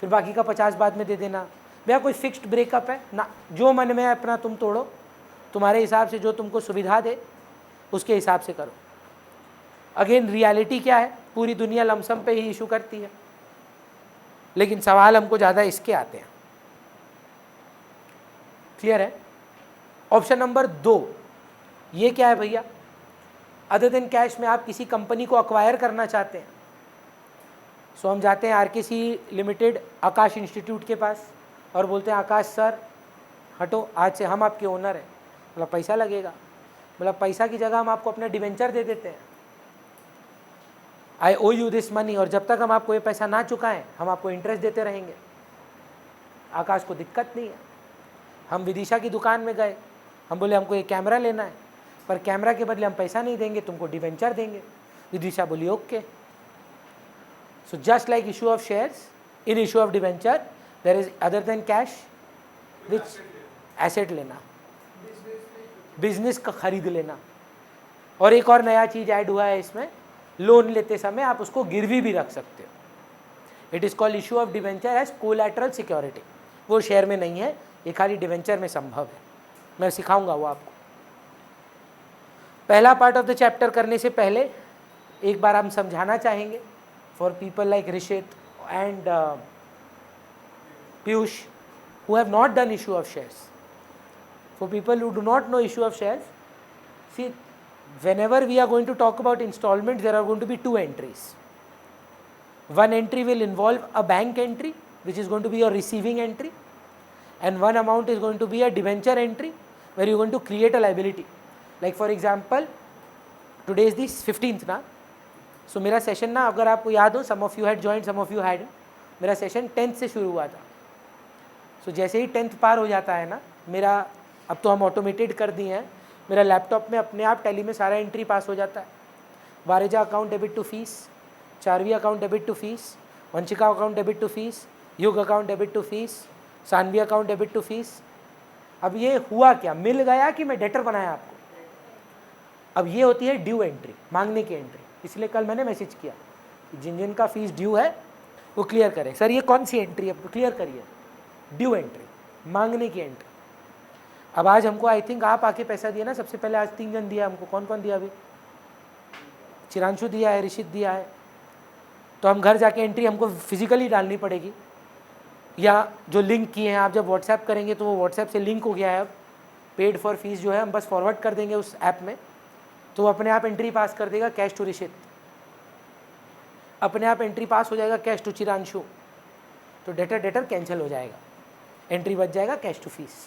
फिर बाकी का 50 बाद में दे देना। भैया कोई फिक्स्ड ब्रेकअप है ना, जो मन में है अपना तुम तोड़ो, तुम्हारे हिसाब से जो तुमको सुविधा दे उसके हिसाब से करो। अगेन रियलिटी क्या है, पूरी दुनिया लमसम पे ही इशू करती है, लेकिन सवाल हमको ज़्यादा इसके आते हैं। क्लियर है? ऑप्शन नंबर 2 ये क्या है भैया, अदर देन कैश में आप किसी कंपनी को अक्वायर करना चाहते हैं। सो हम जाते हैं आरकेसी लिमिटेड आकाश इंस्टीट्यूट के पास और बोलते हैं आकाश सर हटो, आज से हम आपके ओनर हैं। मतलब पैसा लगेगा, मतलब पैसा की जगह हम आपको अपने डिवेंचर दे देते हैं, आई ओ यू दिस मनी, और जब तक हम आपको ये पैसा ना चुकाएं हम आपको इंटरेस्ट देते रहेंगे। आकाश को दिक्कत नहीं है। हम विदिशा की दुकान में गए, हम बोले हमको ये कैमरा लेना है, पर कैमरा के बदले हम पैसा नहीं देंगे, तुमको डिवेंचर देंगे। विदिशा बोली okay. So just like issue of shares, in issue of debenture there is other than cash which asset लेना, बिजनेस का खरीद लेना। और एक और नया चीज़ ऐड हुआ है इसमें, लोन लेते समय आप उसको गिरवी भी रख सकते हो। It is called issue of debenture as collateral security. वो शेयर में नहीं है, ये खाली डिवेंचर में संभव है। मैं सिखाऊंगा वो आपको। पहला पार्ट ऑफ द चैप्टर करने से पहले एक बार हम समझाना चाहेंगे for people like Rishit and Piyush who have not done issue of shares. For people who do not know issue of shares, see, whenever we are going to talk about installments, there are going to be 2 entries. One entry will involve a bank entry, which is going to be your receiving entry, and one amount is going to be a debenture entry, where you are going to create a liability. Like for example, today is the 15th ना, so मेरा session ना, अगर आपको याद हो, some of you had joined, some of you hadn't, मेरा session 10th से शुरू हुआ था। so जैसे ही 10th पार हो जाता है ना, मेरा अब तो हम ऑटोमेटेड कर दिए हैं, मेरा लैपटॉप में अपने आप टैली में सारा एंट्री पास हो जाता है। Vareja account debit to fees, Charvi account debit to fees, Vanshika account debit to fees, Yug account debit to fees, Saanvi account debit to fees. अब ये हुआ क्या, मिल गया कि मैं डेटर बनाया आपको? अब ये होती है ड्यू एंट्री, मांगने की एंट्री। इसलिए कल मैंने मैसेज किया कि जिन जिन का फीस ड्यू है वो क्लियर करें। सर ये कौन सी एंट्री है, क्लियर करिए। ड्यू एंट्री, मांगने की एंट्री। अब आज हमको आई थिंक आप आके पैसा दिया ना, सबसे पहले आज 3 जन दिया हमको। कौन कौन दिया? अभी चिरांशु दिया है, ऋषित दिया है। तो हम घर जाके एंट्री हमको फिजिकली डालनी पड़ेगी, या जो लिंक किए हैं आप जब व्हाट्सएप करेंगे तो वो व्हाट्सएप से लिंक हो गया है। अब पेड फॉर फीस जो है हम बस फॉरवर्ड कर देंगे उस ऐप में, तो वो अपने आप एंट्री पास कर देगा कैश टू ऋषित। अपने आप एंट्री पास हो जाएगा कैश टू चिरांशु, तो डेटर कैंसिल हो जाएगा, एंट्री बच जाएगा कैश टू फीस।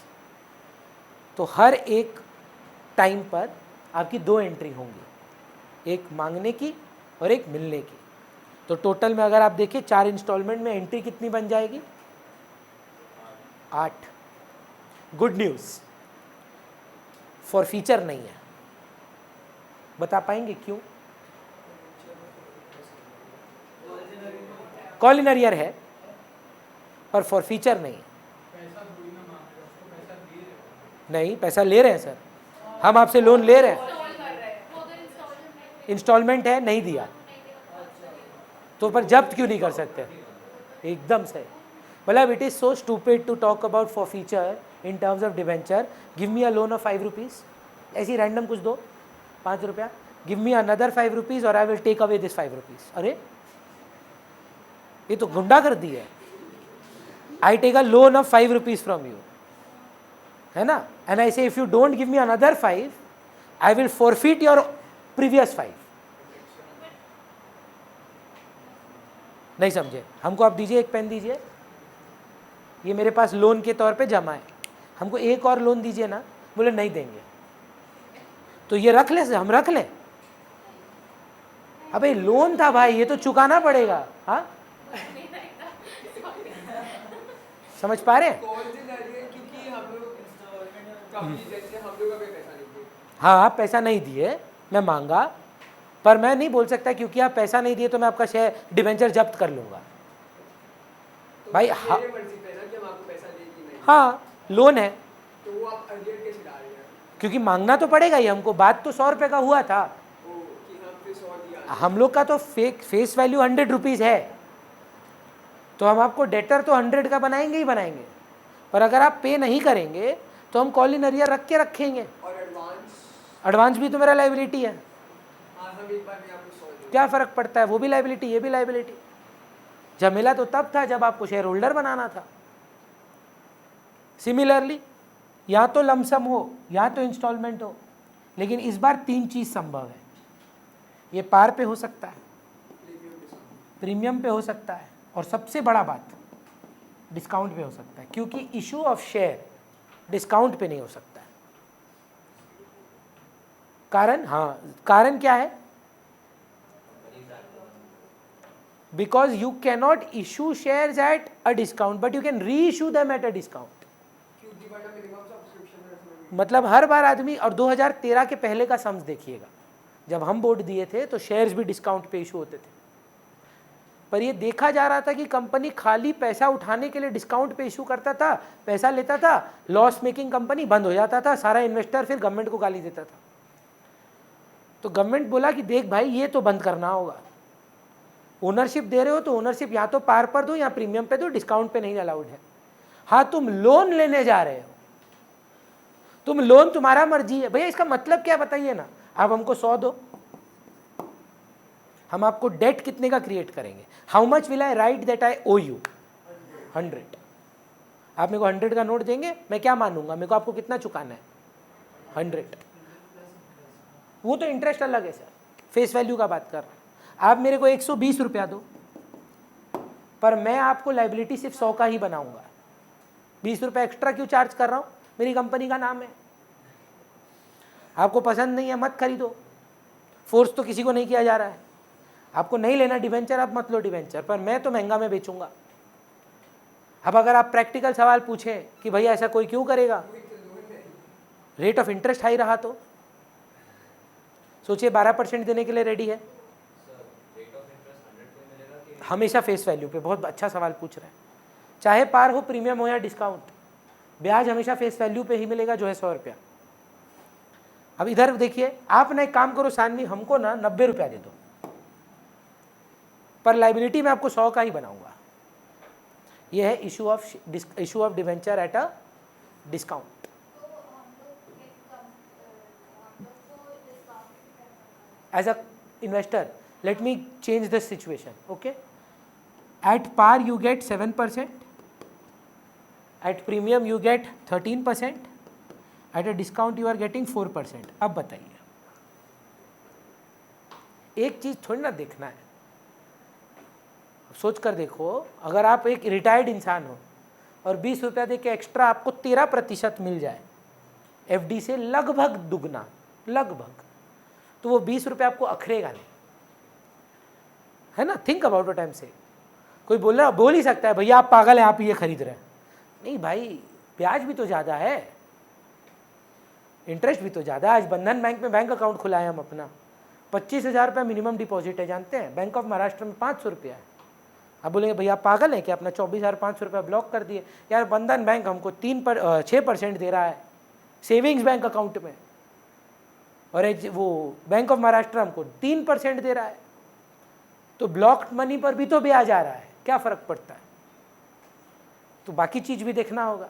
तो हर एक टाइम पर आपकी 2 एंट्री होंगी, एक मांगने की और एक मिलने की। तो टोटल में अगर आप देखिए 4 इंस्टॉलमेंट में एंट्री कितनी बन जाएगी? 8। गुड न्यूज़, फॉर फीचर नहीं है। बता पाएंगे क्यों? कॉल इन अरियर है पर फॉर फीचर नहीं है। नहीं, पैसा ले रहे हैं सर, हम आपसे लोन ले रहे हैं, इंस्टॉलमेंट है, नहीं दिया तो पर जब्त क्यों नहीं कर सकते? एकदम सही। मतलब it is so stupid to talk about for feature in terms of debenture. Give me a loan of 5 rupees, ऐसी रैंडम कुछ दो, 5 रुपया, गिव मी अनदर 5 रुपीज़ और I will take away this 5 rupees. अरे ये तो गुंडागर्दी है। I take a loan of 5 rupees from you, है ना, and I say if you don't give me another 5 I will forfeit your previous 5। नहीं समझे? हमको आप दीजिए, एक पेन दीजिए, ये मेरे पास लोन के तौर पे जमा है, हमको एक और लोन दीजिए ना। बोले नहीं देंगे, तो ये रख ले, हम रख लें? अबे लोन था भाई, ये तो चुकाना पड़ेगा। हाँ समझ पा रहे हैं? क्योंकि हम लोग कभी जैसे हम लोग अभी पैसा नहीं दिए। हाँ आप पैसा नहीं दिए, मैं मांगा, पर मैं नहीं बोल सकता क्योंकि आप पैसा नहीं दिए तो मैं आपका शेयर डिवेंचर जब्त कर लूंगा। तो भाई हाँ, मेरे मर्जी पे ना कि हम आपको पैसा दे कि नहीं। हाँ लोन है, तो वो आप अर्लियर कैसे डाल रहे हैं? क्योंकि मांगना तो पड़ेगा ही हमको। बात तो 100 रुपये का हुआ था, ओ कि हम फिर 100 दिया। हम लोग का तो फेस वैल्यू 100 रुपीज़ है, तो हम आपको डेटर तो 100 का बनाएंगे ही बनाएंगे, पर अगर आप पे नहीं करेंगे तो हम कॉल इन अरियर रख के रखेंगे। और एडवांस भी तो मेरा लाइबिलिटी है, हाँ, हम एक बार में आपको 100 देंगे। क्या फ़र्क पड़ता है? वो भी लाइबिलिटी, ये भी लाइबिलिटी। झमेला तो तब था जब आपको शेयर होल्डर बनाना था। सिमिलरली या तो लमसम हो या तो इंस्टॉलमेंट हो, लेकिन इस बार 3 चीज़ संभव है। ये पार पे हो सकता है, प्रीमियम पे हो सकता है, और सबसे बड़ा बात डिस्काउंट पे हो सकता है, क्योंकि इशू ऑफ शेयर डिस्काउंट पे नहीं हो सकता है। कारण, हाँ कारण क्या है? Because you cannot issue shares at a discount but you can री issue them at a discount. मतलब हर बार आदमी, और 2013 के पहले का सम्स देखिएगा, जब हम बोर्ड दिए थे तो शेयर्स भी डिस्काउंट पे इशू होते थे, पर ये देखा जा रहा था कि कंपनी खाली पैसा उठाने के लिए डिस्काउंट पे इशू करता था, पैसा लेता था, लॉस मेकिंग कंपनी बंद हो जाता था, सारा इन्वेस्टर फिर गवर्नमेंट को गाली देता था। तो गवर्नमेंट बोला कि देख भाई ये तो बंद करना होगा, ओनरशिप दे रहे हो तो ओनरशिप या तो पार पर दो या प्रीमियम पे दो, डिस्काउंट पे नहीं अलाउड है। हाँ तुम लोन लेने जा रहे हो, तुम लोन तुम्हारा मर्जी है भैया, इसका मतलब क्या बताइए ना। आप हमको 100 दो, हम आपको डेट कितने का क्रिएट करेंगे? How much will I write that I owe you? 100। आप मेरे को 100 का नोट देंगे, मैं क्या मानूंगा? मेरे को आपको कितना चुकाना है? 100। वो तो इंटरेस्ट अलग है सर, फेस वैल्यू का बात कर रहा हूँ। आप मेरे को 120 रुपया दो, पर मैं आपको लाइबिलिटी सिर्फ 100 का ही बनाऊंगा। 20 रुपये एक्स्ट्रा क्यों चार्ज कर रहा हूँ? मेरी कंपनी का नाम है। आपको पसंद नहीं है मत खरीदो, फोर्स तो किसी को नहीं किया जा रहा है। आपको नहीं लेना डिवेंचर, आप मत लो डिवेंचर, पर मैं तो महंगा में बेचूंगा। अब अगर आप प्रैक्टिकल सवाल पूछें कि भैया ऐसा कोई क्यों करेगा, रेट ऑफ इंटरेस्ट हाई रहा तो सोचिए 12% देने के लिए रेडी है। हमेशा फेस वैल्यू पे, बहुत अच्छा सवाल पूछ रहे हैं। चाहे पार हो, प्रीमियम हो या डिस्काउंट, ब्याज हमेशा फेस वैल्यू पे ही मिलेगा, जो है 100 रुपया। अब इधर देखिए, आप ना एक काम करो सानवी, हमको ना 90 रुपया दे दो, पर लाइबिलिटी में आपको 100 का ही बनाऊंगा। यह है issue of debenture at a discount. As a investor, let me change the situation, okay? At par you get 7%, at premium you get 13%, at a discount you are getting 4%. अब बताइए, एक चीज थोड़ी ना देखना है सोच कर देखो, अगर आप एक रिटायर्ड इंसान हो और 20 रुपया दे के एक्स्ट्रा आपको 13% मिल जाए एफडी से, लगभग दुगना, लगभग, तो वो 20 रुपये आपको अखरेगा नहीं, है ना। थिंक अबाउट टाइम से। कोई बोल ही सकता है भैया आप पागल हैं, आप ये खरीद रहे हैं। नहीं भाई, ब्याज भी तो ज़्यादा है, इंटरेस्ट भी तो ज़्यादा है। आज बंधन बैंक में बैंक अकाउंट खुला है हम अपना, 25,000 रुपये मिनिमम डिपॉजिट है, जानते हैं। बैंक ऑफ महाराष्ट्र में 500 रुपया है। आप बोलेंगे भैया आप पागल हैं कि अपना 24,500 रुपया ब्लॉक कर दिए। यार बंधन बैंक हमको 6% दे रहा है सेविंग्स बैंक अकाउंट में, और वो बैंक ऑफ महाराष्ट्र हमको 3% दे रहा है। तो ब्लॉक्ड मनी पर भी तो ब्याज आ रहा है, क्या फ़र्क पड़ता है। तो बाकी चीज़ भी देखना होगा।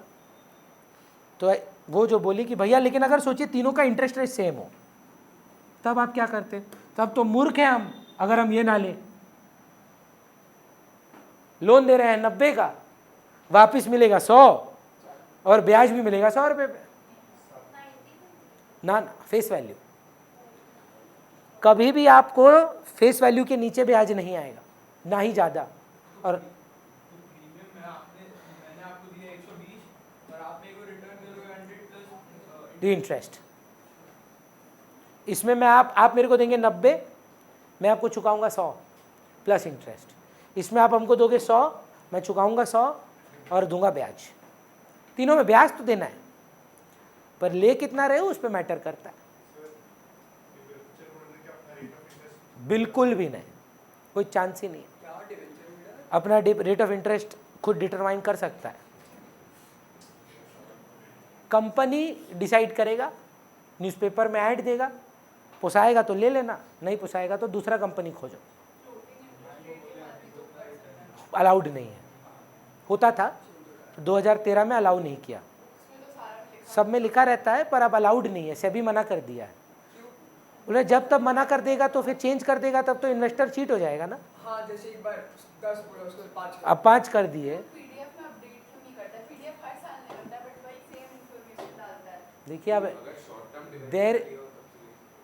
तो वो जो बोली कि भैया लेकिन अगर सोचिए तीनों का इंटरेस्ट रेट सेम हो, तब आप क्या करते? तब तो मूर्ख हैं हम अगर हम ये ना लें। लोन दे रहे हैं 90 का, वापस मिलेगा 100 और ब्याज भी मिलेगा 100 रुपये पे। ना फेस वैल्यू, कभी भी आपको फेस वैल्यू के नीचे ब्याज नहीं आएगा, ना ही ज़्यादा। और इंटरेस्ट इसमें मैं आप मेरे को देंगे 90, मैं आपको चुकाऊंगा 100 प्लस इंटरेस्ट। इसमें आप हमको दोगे 100, मैं चुकाऊंगा 100 और दूंगा ब्याज। तीनों में ब्याज तो देना है, पर ले कितना रहे हो उस पर मैटर करता है। बिल्कुल भी नहीं, कोई चांस ही नहीं है। अपना रेट ऑफ इंटरेस्ट खुद डिटरमाइन कर सकता है, कंपनी डिसाइड करेगा, न्यूज़पेपर में ऐड देगा, पोसाएगा तो ले लेना, नहीं पोसाएगा तो दूसरा कंपनी खोजो। अलाउड नहीं है, होता था 2013 में अलाउ नहीं किया, सब में लिखा रहता है पर अब अलाउड नहीं है, सेबी मना कर दिया है। बोले जब तब मना कर देगा तो फिर चेंज कर देगा, तब तो इन्वेस्टर चीट हो जाएगा ना। हाँ, जैसे एक बार 10 बोला उसको 5 कर अब 5 कर दिए। पीडीएफ में अपडेट क्यों नहीं करता? पीडीएफ हर साल नहीं करता, बट वही सेम इंफॉर्मेशन डालता है। देखिए अब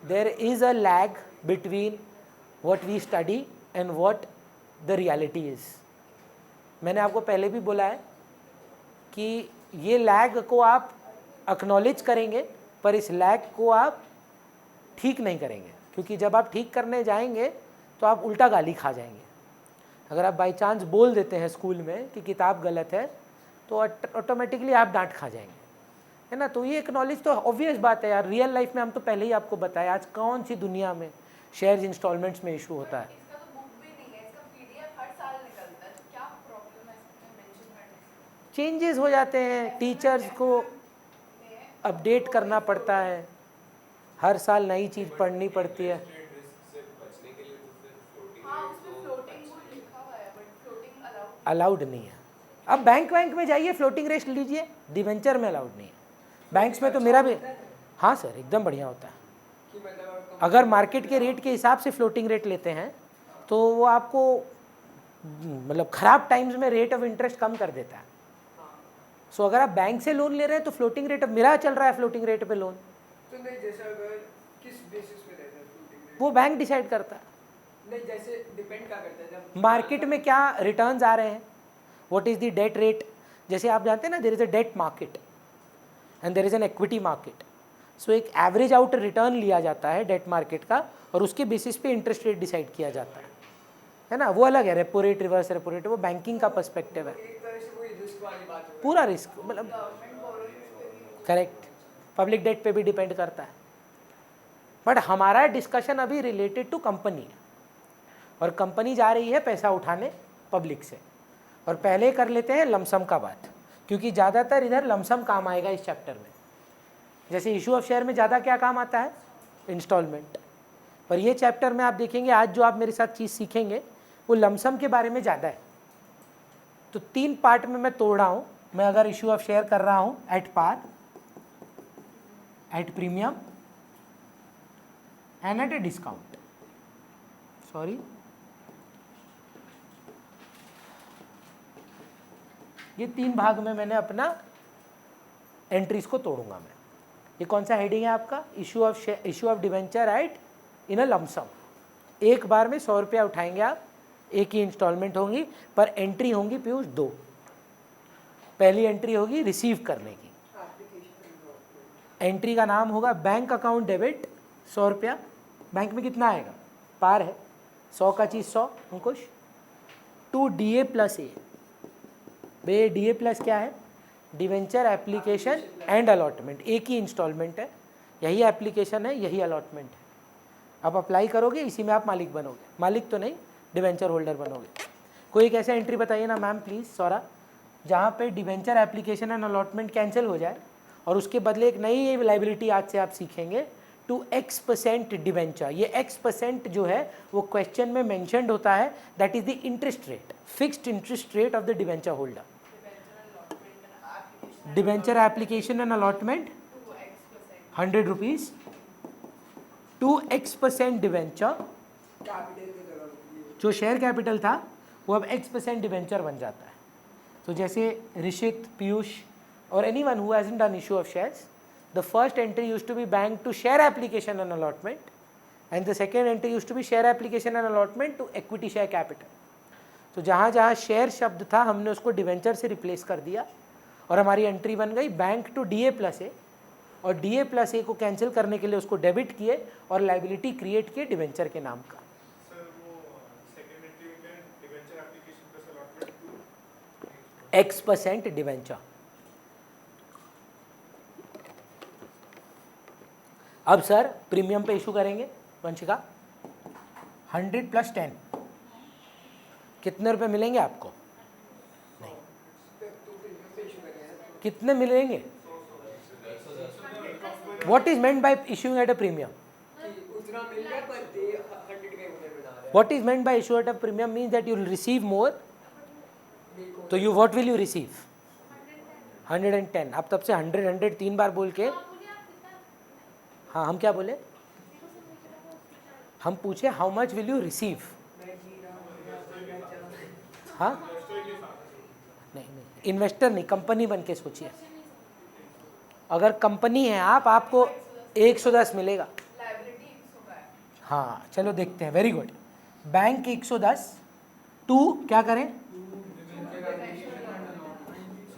there is a lag between what we study and what the reality is. मैंने आपको पहले भी बोला है कि ये लैग को आप एक्नॉलेज करेंगे, पर इस लैग को आप ठीक नहीं करेंगे, क्योंकि जब आप ठीक करने जाएंगे तो आप उल्टा गाली खा जाएंगे। अगर आप बाई चांस बोल देते हैं स्कूल में कि किताब गलत है, तो ऑटोमेटिकली आप डांट खा जाएंगे, है ना। तो ये एक्नॉलेज तो ऑब्वियस बात है यार। रियल लाइफ में हम तो पहले ही आपको बताया, आज कौन सी दुनिया में शेयर्स इंस्टॉलमेंट्स में इशू होता है। इसका तो बुक भी नहीं है, इसका पीडीएफ हर साल निकलता है, तो क्या प्रॉब्लम है इसमें मेंशन करने से? चेंजेस हो जाते हैं, टीचर्स को अपडेट करना पड़ता है, हर साल नई चीज़ पढ़नी पड़ती है। हाँ, उसमें फ्लोटिंग वो लिखा हुआ है, बट फ्लोटिंग अलाउड नहीं है। अब बैंक में जाइए, फ्लोटिंग रेट लीजिए, डिवेंचर में अलाउड नहीं है। बैंक्स में तो मेरा भी, हाँ सर एकदम बढ़िया होता है। कि मतलब अगर मार्केट के रेट के हिसाब से फ्लोटिंग रेट लेते हैं तो वो आपको मतलब ख़राब टाइम्स में रेट ऑफ इंटरेस्ट कम कर देता है। सो अगर आप बैंक से लोन ले रहे हैं तो फ्लोटिंग रेट, अब मेरा चल रहा है फ्लोटिंग रेट पे लोन, तो नहीं, जैसे अगर किस बेसिस पे रहता है floating rate? वो बैंक डिसाइड करता है। नहीं, जैसे डिपेंड क्या करता है जब मार्केट में क्या रिटर्न्स आ रहे हैं, what is the debt rate. जैसे आप जानते हैं ना, there is a debt market and there is an equity market. So एक एवरेज आउट रिटर्न लिया जाता है डेट मार्केट का, और उसके बेसिस पे इंटरेस्ट रेट डिसाइड किया जाता है ना। वो अलग है, repo rate, reverse repo rate, वो बैंकिंग का पर्सपेक्टिव है। एक तरह से वही रिस्क वाली बात हो गई। पूरा रिस्क मतलब करेक्ट, पब्लिक डेट पे भी डिपेंड करता है। बट हमारा डिस्कशन अभी रिलेटेड टू कंपनी है, और कंपनी जा रही है पैसा उठाने पब्लिक से। और पहले कर लेते हैं लमसम का बात, क्योंकि ज़्यादातर इधर लमसम काम आएगा इस चैप्टर में। जैसे इशू ऑफ शेयर में ज़्यादा क्या काम आता है, इंस्टॉलमेंट। पर ये चैप्टर में आप देखेंगे आज जो आप मेरे साथ चीज़ सीखेंगे वो लमसम के बारे में ज़्यादा है। तो 3 पार्ट में मैं तोड़ रहा हूँ। मैं अगर इशू ऑफ शेयर कर रहा हूँ at par, at premium and at a discount, sorry ये 3 भाग में मैंने अपना एंट्रीज को तोड़ूंगा मैं। ये कौन सा हेडिंग है आपका, issue of debenture at in a lump sum. एक बार में 100 रुपया उठाएंगे आप एक ही इंस्टॉलमेंट होंगी, पर एंट्री होंगी पीयूष 2। पहली एंट्री होगी रिसीव करने की, एंट्री का नाम होगा बैंक अकाउंट डेबिट 100 रुपया। बैंक में कितना आएगा, पार है 100 का चीज़ 100 अंकुश, टू DA प्लस ए। भैया DA प्लस क्या है, डिवेंचर एप्लीकेशन एंड अलॉटमेंट, एक ही इंस्टॉलमेंट है, यही एप्लीकेशन है यही अलॉटमेंट है। आप अप्लाई करोगे, इसी में आप मालिक बनोगे, मालिक तो नहीं डिवेंचर होल्डर बनोगे। कोई एक ऐसा एंट्री बताइए ना मैम प्लीज़ सौरा, जहाँ पे debenture application and allotment cancel हो जाए और उसके बदले एक नई लाइबिलिटी आज से आप सीखेंगे, टू X% डिवेंचर। ये X% जो है वो क्वेश्चन में मेंशन्ड होता है, that is the interest rate, fixed interest rate of the debenture holder. Debenture application and allotment 100 rupees, to X% debenture, capital की जगह होती है। जो शेयर कैपिटल था वो अब X% डिवेंचर बन जाता है। तो जैसे ऋषित, पीयूष और anyone who hasn't done issue of shares, the first entry used to be bank to share application and allotment, and the second entry used to be share application and allotment to equity share capital. तो जहाँ जहाँ share शब्द था हमने उसको debenture से replace कर दिया और हमारी एंट्री बन गई बैंक टू DA प्लस ए, और DA प्लस ए को कैंसिल करने के लिए उसको डेबिट किए और लाइबिलिटी क्रिएट किए डिवेंचर के नाम का। X% debenture. अब सर प्रीमियम पे इशू करेंगे वंशिका, 100 + 10 कितने रुपए मिलेंगे आपको, नहीं कितने मिलेंगे, what is meant bye issuing eight a premium, उतना मिल गया पर 100 के ऊपर बना रहा है। What is meant by issue at a premium means that you will receive more, तो you what will you receive 110। अब तब से 100 3 बार बोल के, हाँ हम क्या बोले, हम पूछे how much will you receive, हाँ नहीं इन्वेस्टर नहीं, कंपनी बन के सोचिए, अगर कंपनी है आप, आपको 110 मिलेगा। लाइबिलिटी 100 का है। हाँ चलो देखते हैं, वेरी गुड। बैंक 110 टू क्या करें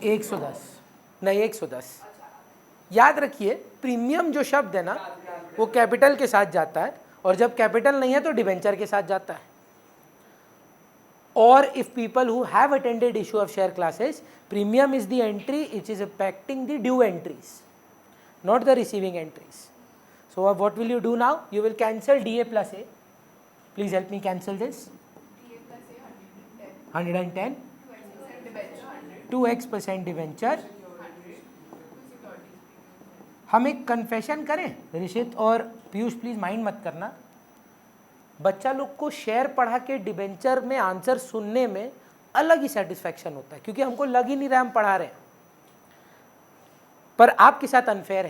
110, नहीं 110। याद रखिए प्रीमियम जो शब्द है ना वो कैपिटल के साथ जाता है, और जब कैपिटल नहीं है तो डिवेंचर के साथ जाता है। और if people who have attended issue of share classes, premium is the entry it is impacting the due entries, not the receiving entries. So what will you do now? You will cancel DA plus A. Please help me cancel this. DA plus A 110, 2% debenture 2X% debenture. 100 securities. हम एक confession करें ऋषित और Piyush, please mind मत करना, बच्चा लोग को share पढ़ा के डिवेंचर में आंसर सुनने में अलग ही सेटिस्फैक्शन होता है, क्योंकि हमको लग ही नहीं रहा हम पढ़ा रहे हैं। पर आपके साथ अनफेयर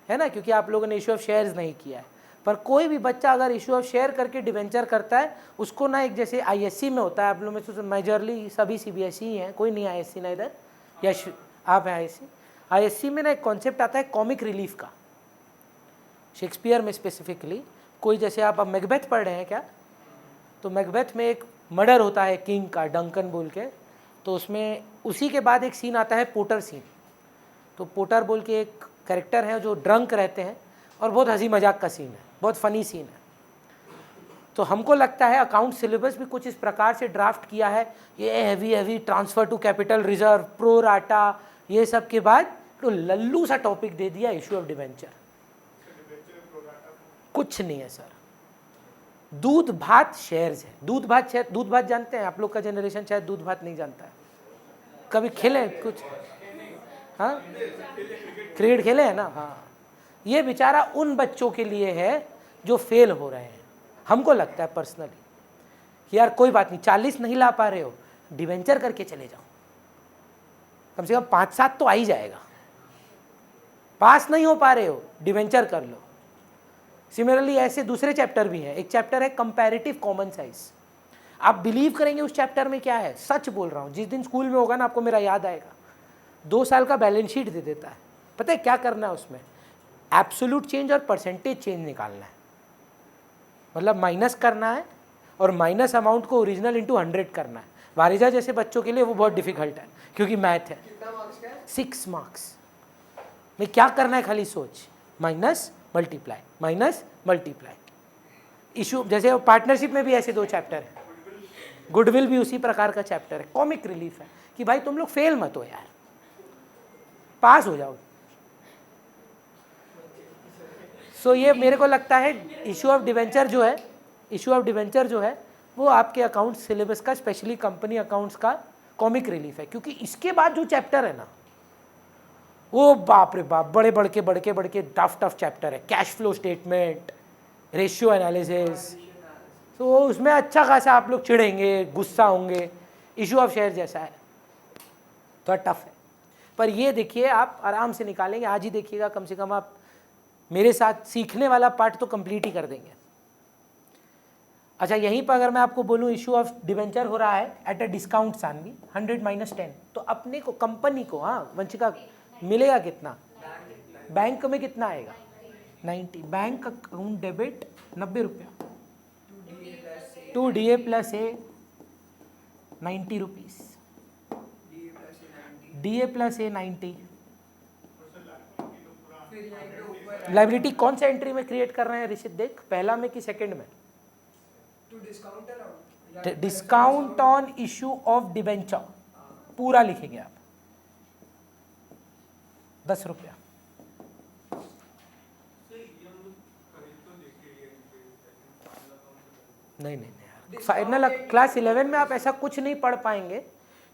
है ना, क्योंकि आप लोगों ने इशू ऑफ शेयर्स नहीं किया है। पर कोई भी बच्चा अगर इशू ऑफ शेयर करके डिवेंचर करता है, उसको ना एक जैसे ISC में होता है, आप लोगों में से मेजरली सभी CBSE ही हैं, कोई नहीं ISC ना इधर, या आप हैं ISC में ना एक कॉन्सेप्ट आता है कॉमिक रिलीफ का, शेक्सपियर में स्पेसिफिकली। कोई जैसे आप अब मैकबेथ पढ़ रहे हैं क्या, तो मैकबेथ में एक मर्डर होता है किंग का, डंकन बोल के, तो उसमें उसी के बाद एक सीन आता है पोटर सीन। तो पोटर बोल के एक कैरेक्टर है जो ड्रंक रहते हैं, और बहुत हंसी मजाक का सीन है, बहुत फनी सीन है। तो हमको लगता है अकाउंट सिलेबस भी कुछ इस प्रकार से ड्राफ्ट किया है, ये heavy transfer to capital reserve, pro rata, ये सब के बाद तो लल्लू सा टॉपिक दे दिया इशू ऑफ डिवेंचर। कुछ नहीं है सर, दूध भात शेयर्स है, दूध भात शेयर, दूध भात जानते हैं आप लोग का जनरेशन शायद दूध भात नहीं जानता है, कभी खेले कुछ, हाँ क्रिकेट खेले हैं ना, हाँ। ये बेचारा उन बच्चों के लिए है जो फेल हो रहे हैं। हमको लगता है पर्सनली कि यार कोई बात नहीं, 40 नहीं ला पा रहे हो, डिवेंचर करके चले जाओ, कम से कम 5-7 तो आ ही जाएगा। पास नहीं हो पा रहे हो, डिवेंचर कर लो। सिमिलरली ऐसे दूसरे चैप्टर भी हैं, एक चैप्टर है कंपैरेटिव कॉमन साइज। आप बिलीव करेंगे उस चैप्टर में क्या है, सच बोल रहा हूँ, जिस दिन स्कूल में होगा ना आपको मेरा याद आएगा। 2 साल का बैलेंस शीट दे देता है, पता है क्या करना है उसमें, एब्सोल्यूट चेंज और परसेंटेज चेंज निकालना है, मतलब माइनस करना है और माइनस अमाउंट को ओरिजिनल इंटू 100 करना है। वारिजा जैसे बच्चों के लिए वो बहुत डिफिकल्ट है क्योंकि मैथ है। कितना मार्क्स का है? 6 मार्क्स में क्या करना है, खाली सोच, minus multiply minus multiply. Issue जैसे पार्टनरशिप में भी ऐसे 2 चैप्टर है, गुडविल भी उसी प्रकार का चैप्टर है। कॉमिक रिलीफ है कि भाई तुम लोग फेल मत हो यार, पास हो जाओ। सो ये मेरे को लगता है इशू ऑफ डिवेंचर जो है वो आपके अकाउंट सिलेबस का, स्पेशली कंपनी अकाउंट्स का कॉमिक रिलीफ है। क्योंकि इसके बाद जो चैप्टर है ना, वो बाप रे बाप, बड़े के टफ चैप्टर है। Cash flow statement, ratio analysis, तो उसमें अच्छा खासा आप लोग चिढ़ेंगे, गुस्सा होंगे। इशू ऑफ शेयर जैसा है, थोड़ा टफ है, पर ये देखिए आप आराम से निकालेंगे। आज ही देखिएगा, कम से कम आप मेरे साथ सीखने वाला पार्ट तो कंप्लीट ही कर देंगे। अच्छा, यहीं पर अगर मैं आपको बोलूं इशू ऑफ डिवेंचर हो रहा है एट अ डिस्काउंट सानवी 100 - 10, तो अपने को, कंपनी को, हाँ वंशिका, मिलेगा कितना? बैंक में कितना आएगा? 90। बैंक अकाउंट डेबिट 90 रुपया, 2 DA + A 90 rupees, DA + A 90। Liability कौन सा एंट्री में क्रिएट कर रहे हैं ऋषित? देख, पहला में कि सेकंड में? Discount on issue of debenture पूरा लिखेंगे आप, 10 रुपया। नहीं यार, फाइनल क्लास 11 में आप ऐसा कुछ नहीं पढ़ पाएंगे,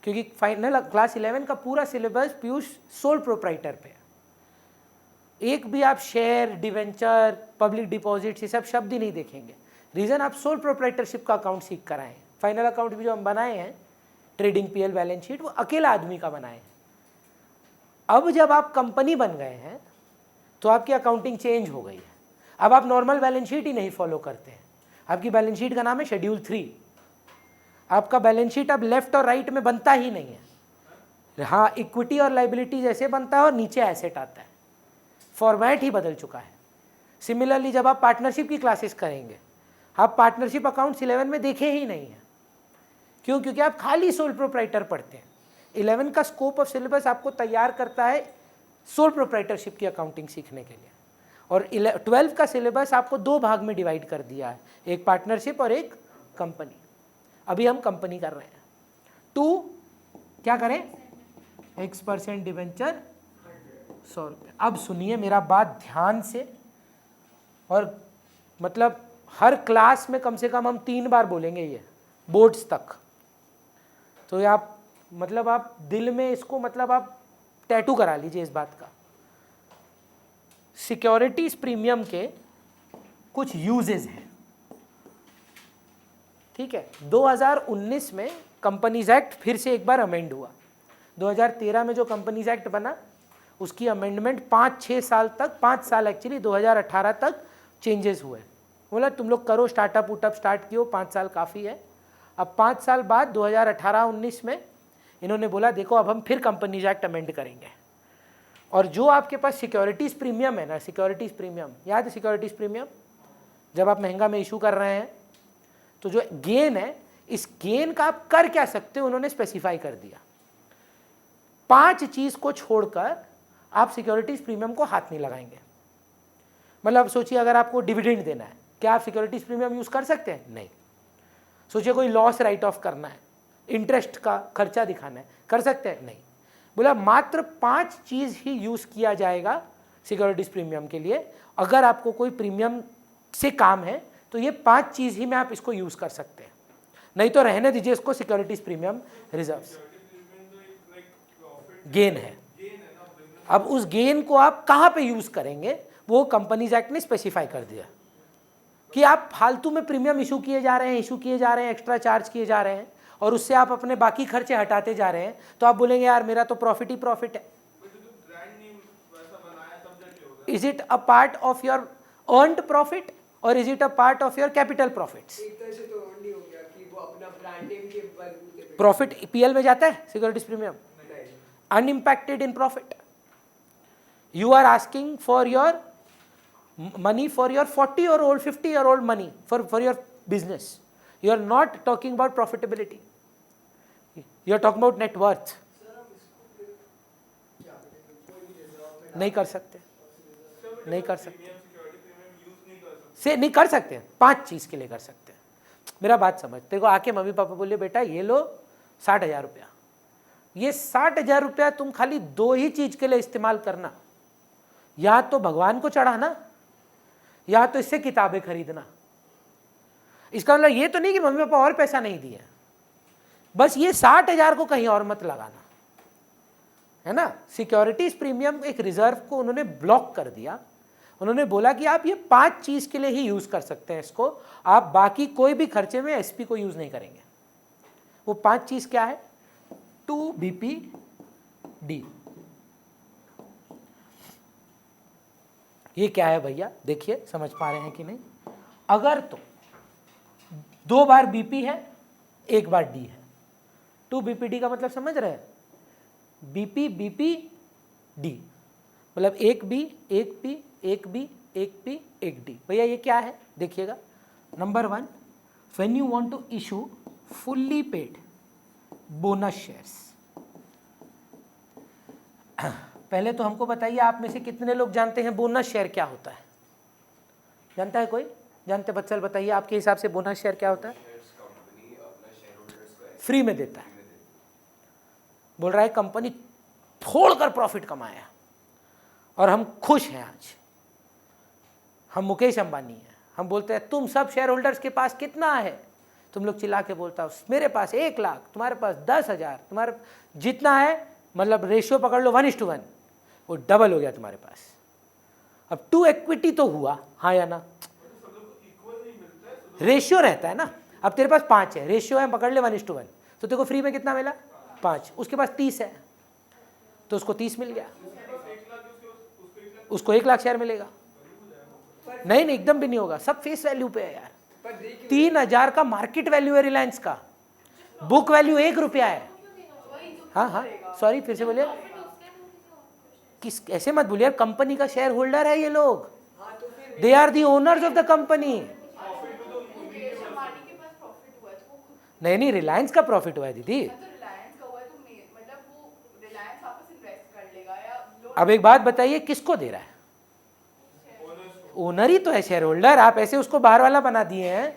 क्योंकि फाइनल क्लास 11 का पूरा सिलेबस पीयूष सोल प्रोप्राइटर पे है। एक भी आप शेयर, डिवेंचर, पब्लिक डिपॉजिट, ये सब शब्द ही नहीं देखेंगे। रीज़न आप सोल प्रोप्राइटरशिप का अकाउंट सीख कर आए हैं। फाइनल अकाउंट भी जो हम बनाए हैं, ट्रेडिंग पीएल बैलेंस शीट, वो अकेला आदमी का बनाए हैं। अब जब आप कंपनी बन गए हैं तो आपकी अकाउंटिंग चेंज हो गई है। अब आप नॉर्मल बैलेंस शीट ही नहीं फॉलो करते हैं। आपकी बैलेंस शीट का नाम है शेड्यूल 3। आपका बैलेंस शीट अब लेफ्ट और राइट में बनता ही नहीं है। हाँ, इक्विटी और लाइबिलिटी जैसे बनता है और नीचे एसेट आता है, फॉर्मेट ही बदल चुका है। सिमिलरली जब आप पार्टनरशिप की क्लासेस करेंगे, आप पार्टनरशिप अकाउंट्स 11 में देखे ही नहीं है। क्यों? क्योंकि आप खाली सोल प्रोप्राइटर पढ़ते हैं। 11 का स्कोप ऑफ सिलेबस आपको तैयार करता है सोल प्रोप्राइटरशिप की अकाउंटिंग सीखने के लिए, और 12 का सिलेबस आपको 2 भाग में डिवाइड कर दिया है, एक पार्टनरशिप और एक कंपनी। अभी हम कंपनी कर रहे हैं। 2 क्या करें? X% डिवेंचर 100 रुपये। अब सुनिए मेरा बात ध्यान से, और मतलब हर क्लास में कम से कम हम 3 बार बोलेंगे ये, बोर्ड्स तक। तो ये आप मतलब आप दिल में इसको मतलब आप टैटू करा लीजिए इस बात का। सिक्योरिटीज प्रीमियम के कुछ यूजेस हैं, ठीक है। 2019 में कंपनीज एक्ट फिर से एक बार अमेंड हुआ। 2013 में जो कंपनीज एक्ट बना, उसकी अमेंडमेंट 5-6 साल तक, 5 साल एक्चुअली 2018 तक चेंजेस हुए। बोला तुम लोग करो, स्टार्टअप उटअप स्टार्ट कियो, 5 साल काफ़ी है। अब 5 साल बाद 2018-19 में इन्होंने बोला देखो अब हम फिर कंपनीज एक्ट अमेंड करेंगे, और जो आपके पास सिक्योरिटीज़ प्रीमियम है ना, सिक्योरिटीज़ प्रीमियम याद है? सिक्योरिटीज़ प्रीमियम जब आप महंगा में इशू कर रहे हैं तो जो गेन है, इस गेन का आप कर क्या सकते हो, उन्होंने स्पेसिफाई कर दिया। 5 चीज़ को छोड़कर आप सिक्योरिटीज़ प्रीमियम को हाथ नहीं लगाएंगे। मतलब सोचिए अगर आपको डिविडेंड देना है, क्या आप सिक्योरिटीज़ प्रीमियम यूज़ कर सकते हैं? नहीं। सोचिए कोई लॉस राइट ऑफ करना है, इंटरेस्ट का खर्चा दिखाना है, कर सकते हैं? नहीं। बोला मात्र 5 चीज़ ही यूज़ किया जाएगा सिक्योरिटीज़ प्रीमियम के लिए। अगर आपको कोई प्रीमियम से काम है तो ये 5 चीज़ ही में आप इसको यूज़ कर सकते हैं, नहीं तो रहने दीजिए इसको सिक्योरिटीज़ प्रीमियम रिजर्व्स। गेन है। अब उस गेन को आप कहाँ पे यूज़ करेंगे, वो कंपनीज एक्ट ने स्पेसिफाई कर दिया कि आप फालतू में प्रीमियम इशू किए जा रहे हैं, एक्स्ट्रा चार्ज किए जा रहे हैं, और उससे आप अपने बाकी खर्चे हटाते जा रहे हैं, तो आप बोलेंगे यार मेरा तो प्रॉफिट ही प्रॉफिट है। Is it a part of your earned profit और is it a part of your capital profits? एक तरह से तो नहीं हो गया कि वो अपना ब्रांड नेम के बलबूते पे प्रॉफिट पीएल में जाता है सिक्योरिटीज प्रीमियम, नहीं। Unimpacted in profit. You are asking for your money for your 40-year-old, 50-year-old money for your business. You are not talking about profitability, you are talking about net worth. नहीं कर सकते, नहीं कर सकते, से नहीं कर सकते, 5 चीज़ के लिए कर सकते हैं। मेरा बात समझ, तेरे को आके मम्मी पापा बोले बेटा ये लो 60,000 रुपया, ये 60,000 रुपया तुम खाली 2 ही चीज़ के लिए इस्तेमाल करना, या तो भगवान को चढ़ाना या तो इससे किताबें खरीदना। इसका मतलब ये तो नहीं कि मम्मी पापा और पैसा नहीं दिए, बस ये 60,000 को कहीं और मत लगाना, है ना। सिक्योरिटीज प्रीमियम एक रिजर्व को उन्होंने ब्लॉक कर दिया, उन्होंने बोला कि आप ये 5 चीज के लिए ही यूज कर सकते हैं इसको, आप बाकी कोई भी खर्चे में एसपी को यूज नहीं करेंगे। वो 5 चीज क्या है? 2 BPD। ये क्या है भैया, देखिए समझ पा रहे हैं कि नहीं? अगर तो 2 बार बीपी है 1 बार डी है, 2 BPD का मतलब समझ रहे हैं? बीपी बीपी डी मतलब 1 B 1 P 1 B 1 P 1 D। भैया ये क्या है देखिएगा। Number 1, when you want to issue fully paid bonus shares. पहले तो हमको बताइए आप में से कितने लोग जानते हैं बोनस शेयर क्या होता है? जानता है कोई? जानते बच्चल बताइए आपके हिसाब से बोनस शेयर क्या होता है? फ्री में देता है। बोल रहा है कंपनी फोड़कर प्रॉफिट कमाया और हम खुश हैं। आज हम मुकेश अंबानी हैं, हम बोलते हैं तुम सब शेयर होल्डर्स के पास कितना है? तुम लोग चिल्ला के बोलता हो मेरे पास 1 लाख, तुम्हारे पास 10,000, तुम्हारे जितना है मतलब रेशियो पकड़ लो 1:1, वो डबल हो गया तुम्हारे पास। अब 2 इक्विटी तो हुआ, हाँ या ना? रेशियो रहता है ना। अब तेरे पास 5 है, रेशियो है पकड़ ले 1:1, तो तेरे को फ्री में कितना मिला? 5। उसके पास 30 है तो उसको 30 मिल गया, उसको 1 लाख शेयर मिलेगा। नहीं नहीं एकदम भी नहीं होगा, सब फेस वैल्यू पे है यार। 3,000 का मार्केट वैल्यू है रिलायंस का, बुक वैल्यू 1 रुपया है। हाँ हाँ सॉरी फिर से बोलिए, किस ऐसे मत बोलिए, कंपनी का शेयर होल्डर है ये लोग, they are the owners of the company. नहीं नहीं रिलायंस का प्रॉफिट हुआ है दीदी। अब एक बात बताइए किसको दे रहा है? ओनर ही तो है शेयर होल्डर। आप ऐसे उसको बाहर वाला बना दिए हैं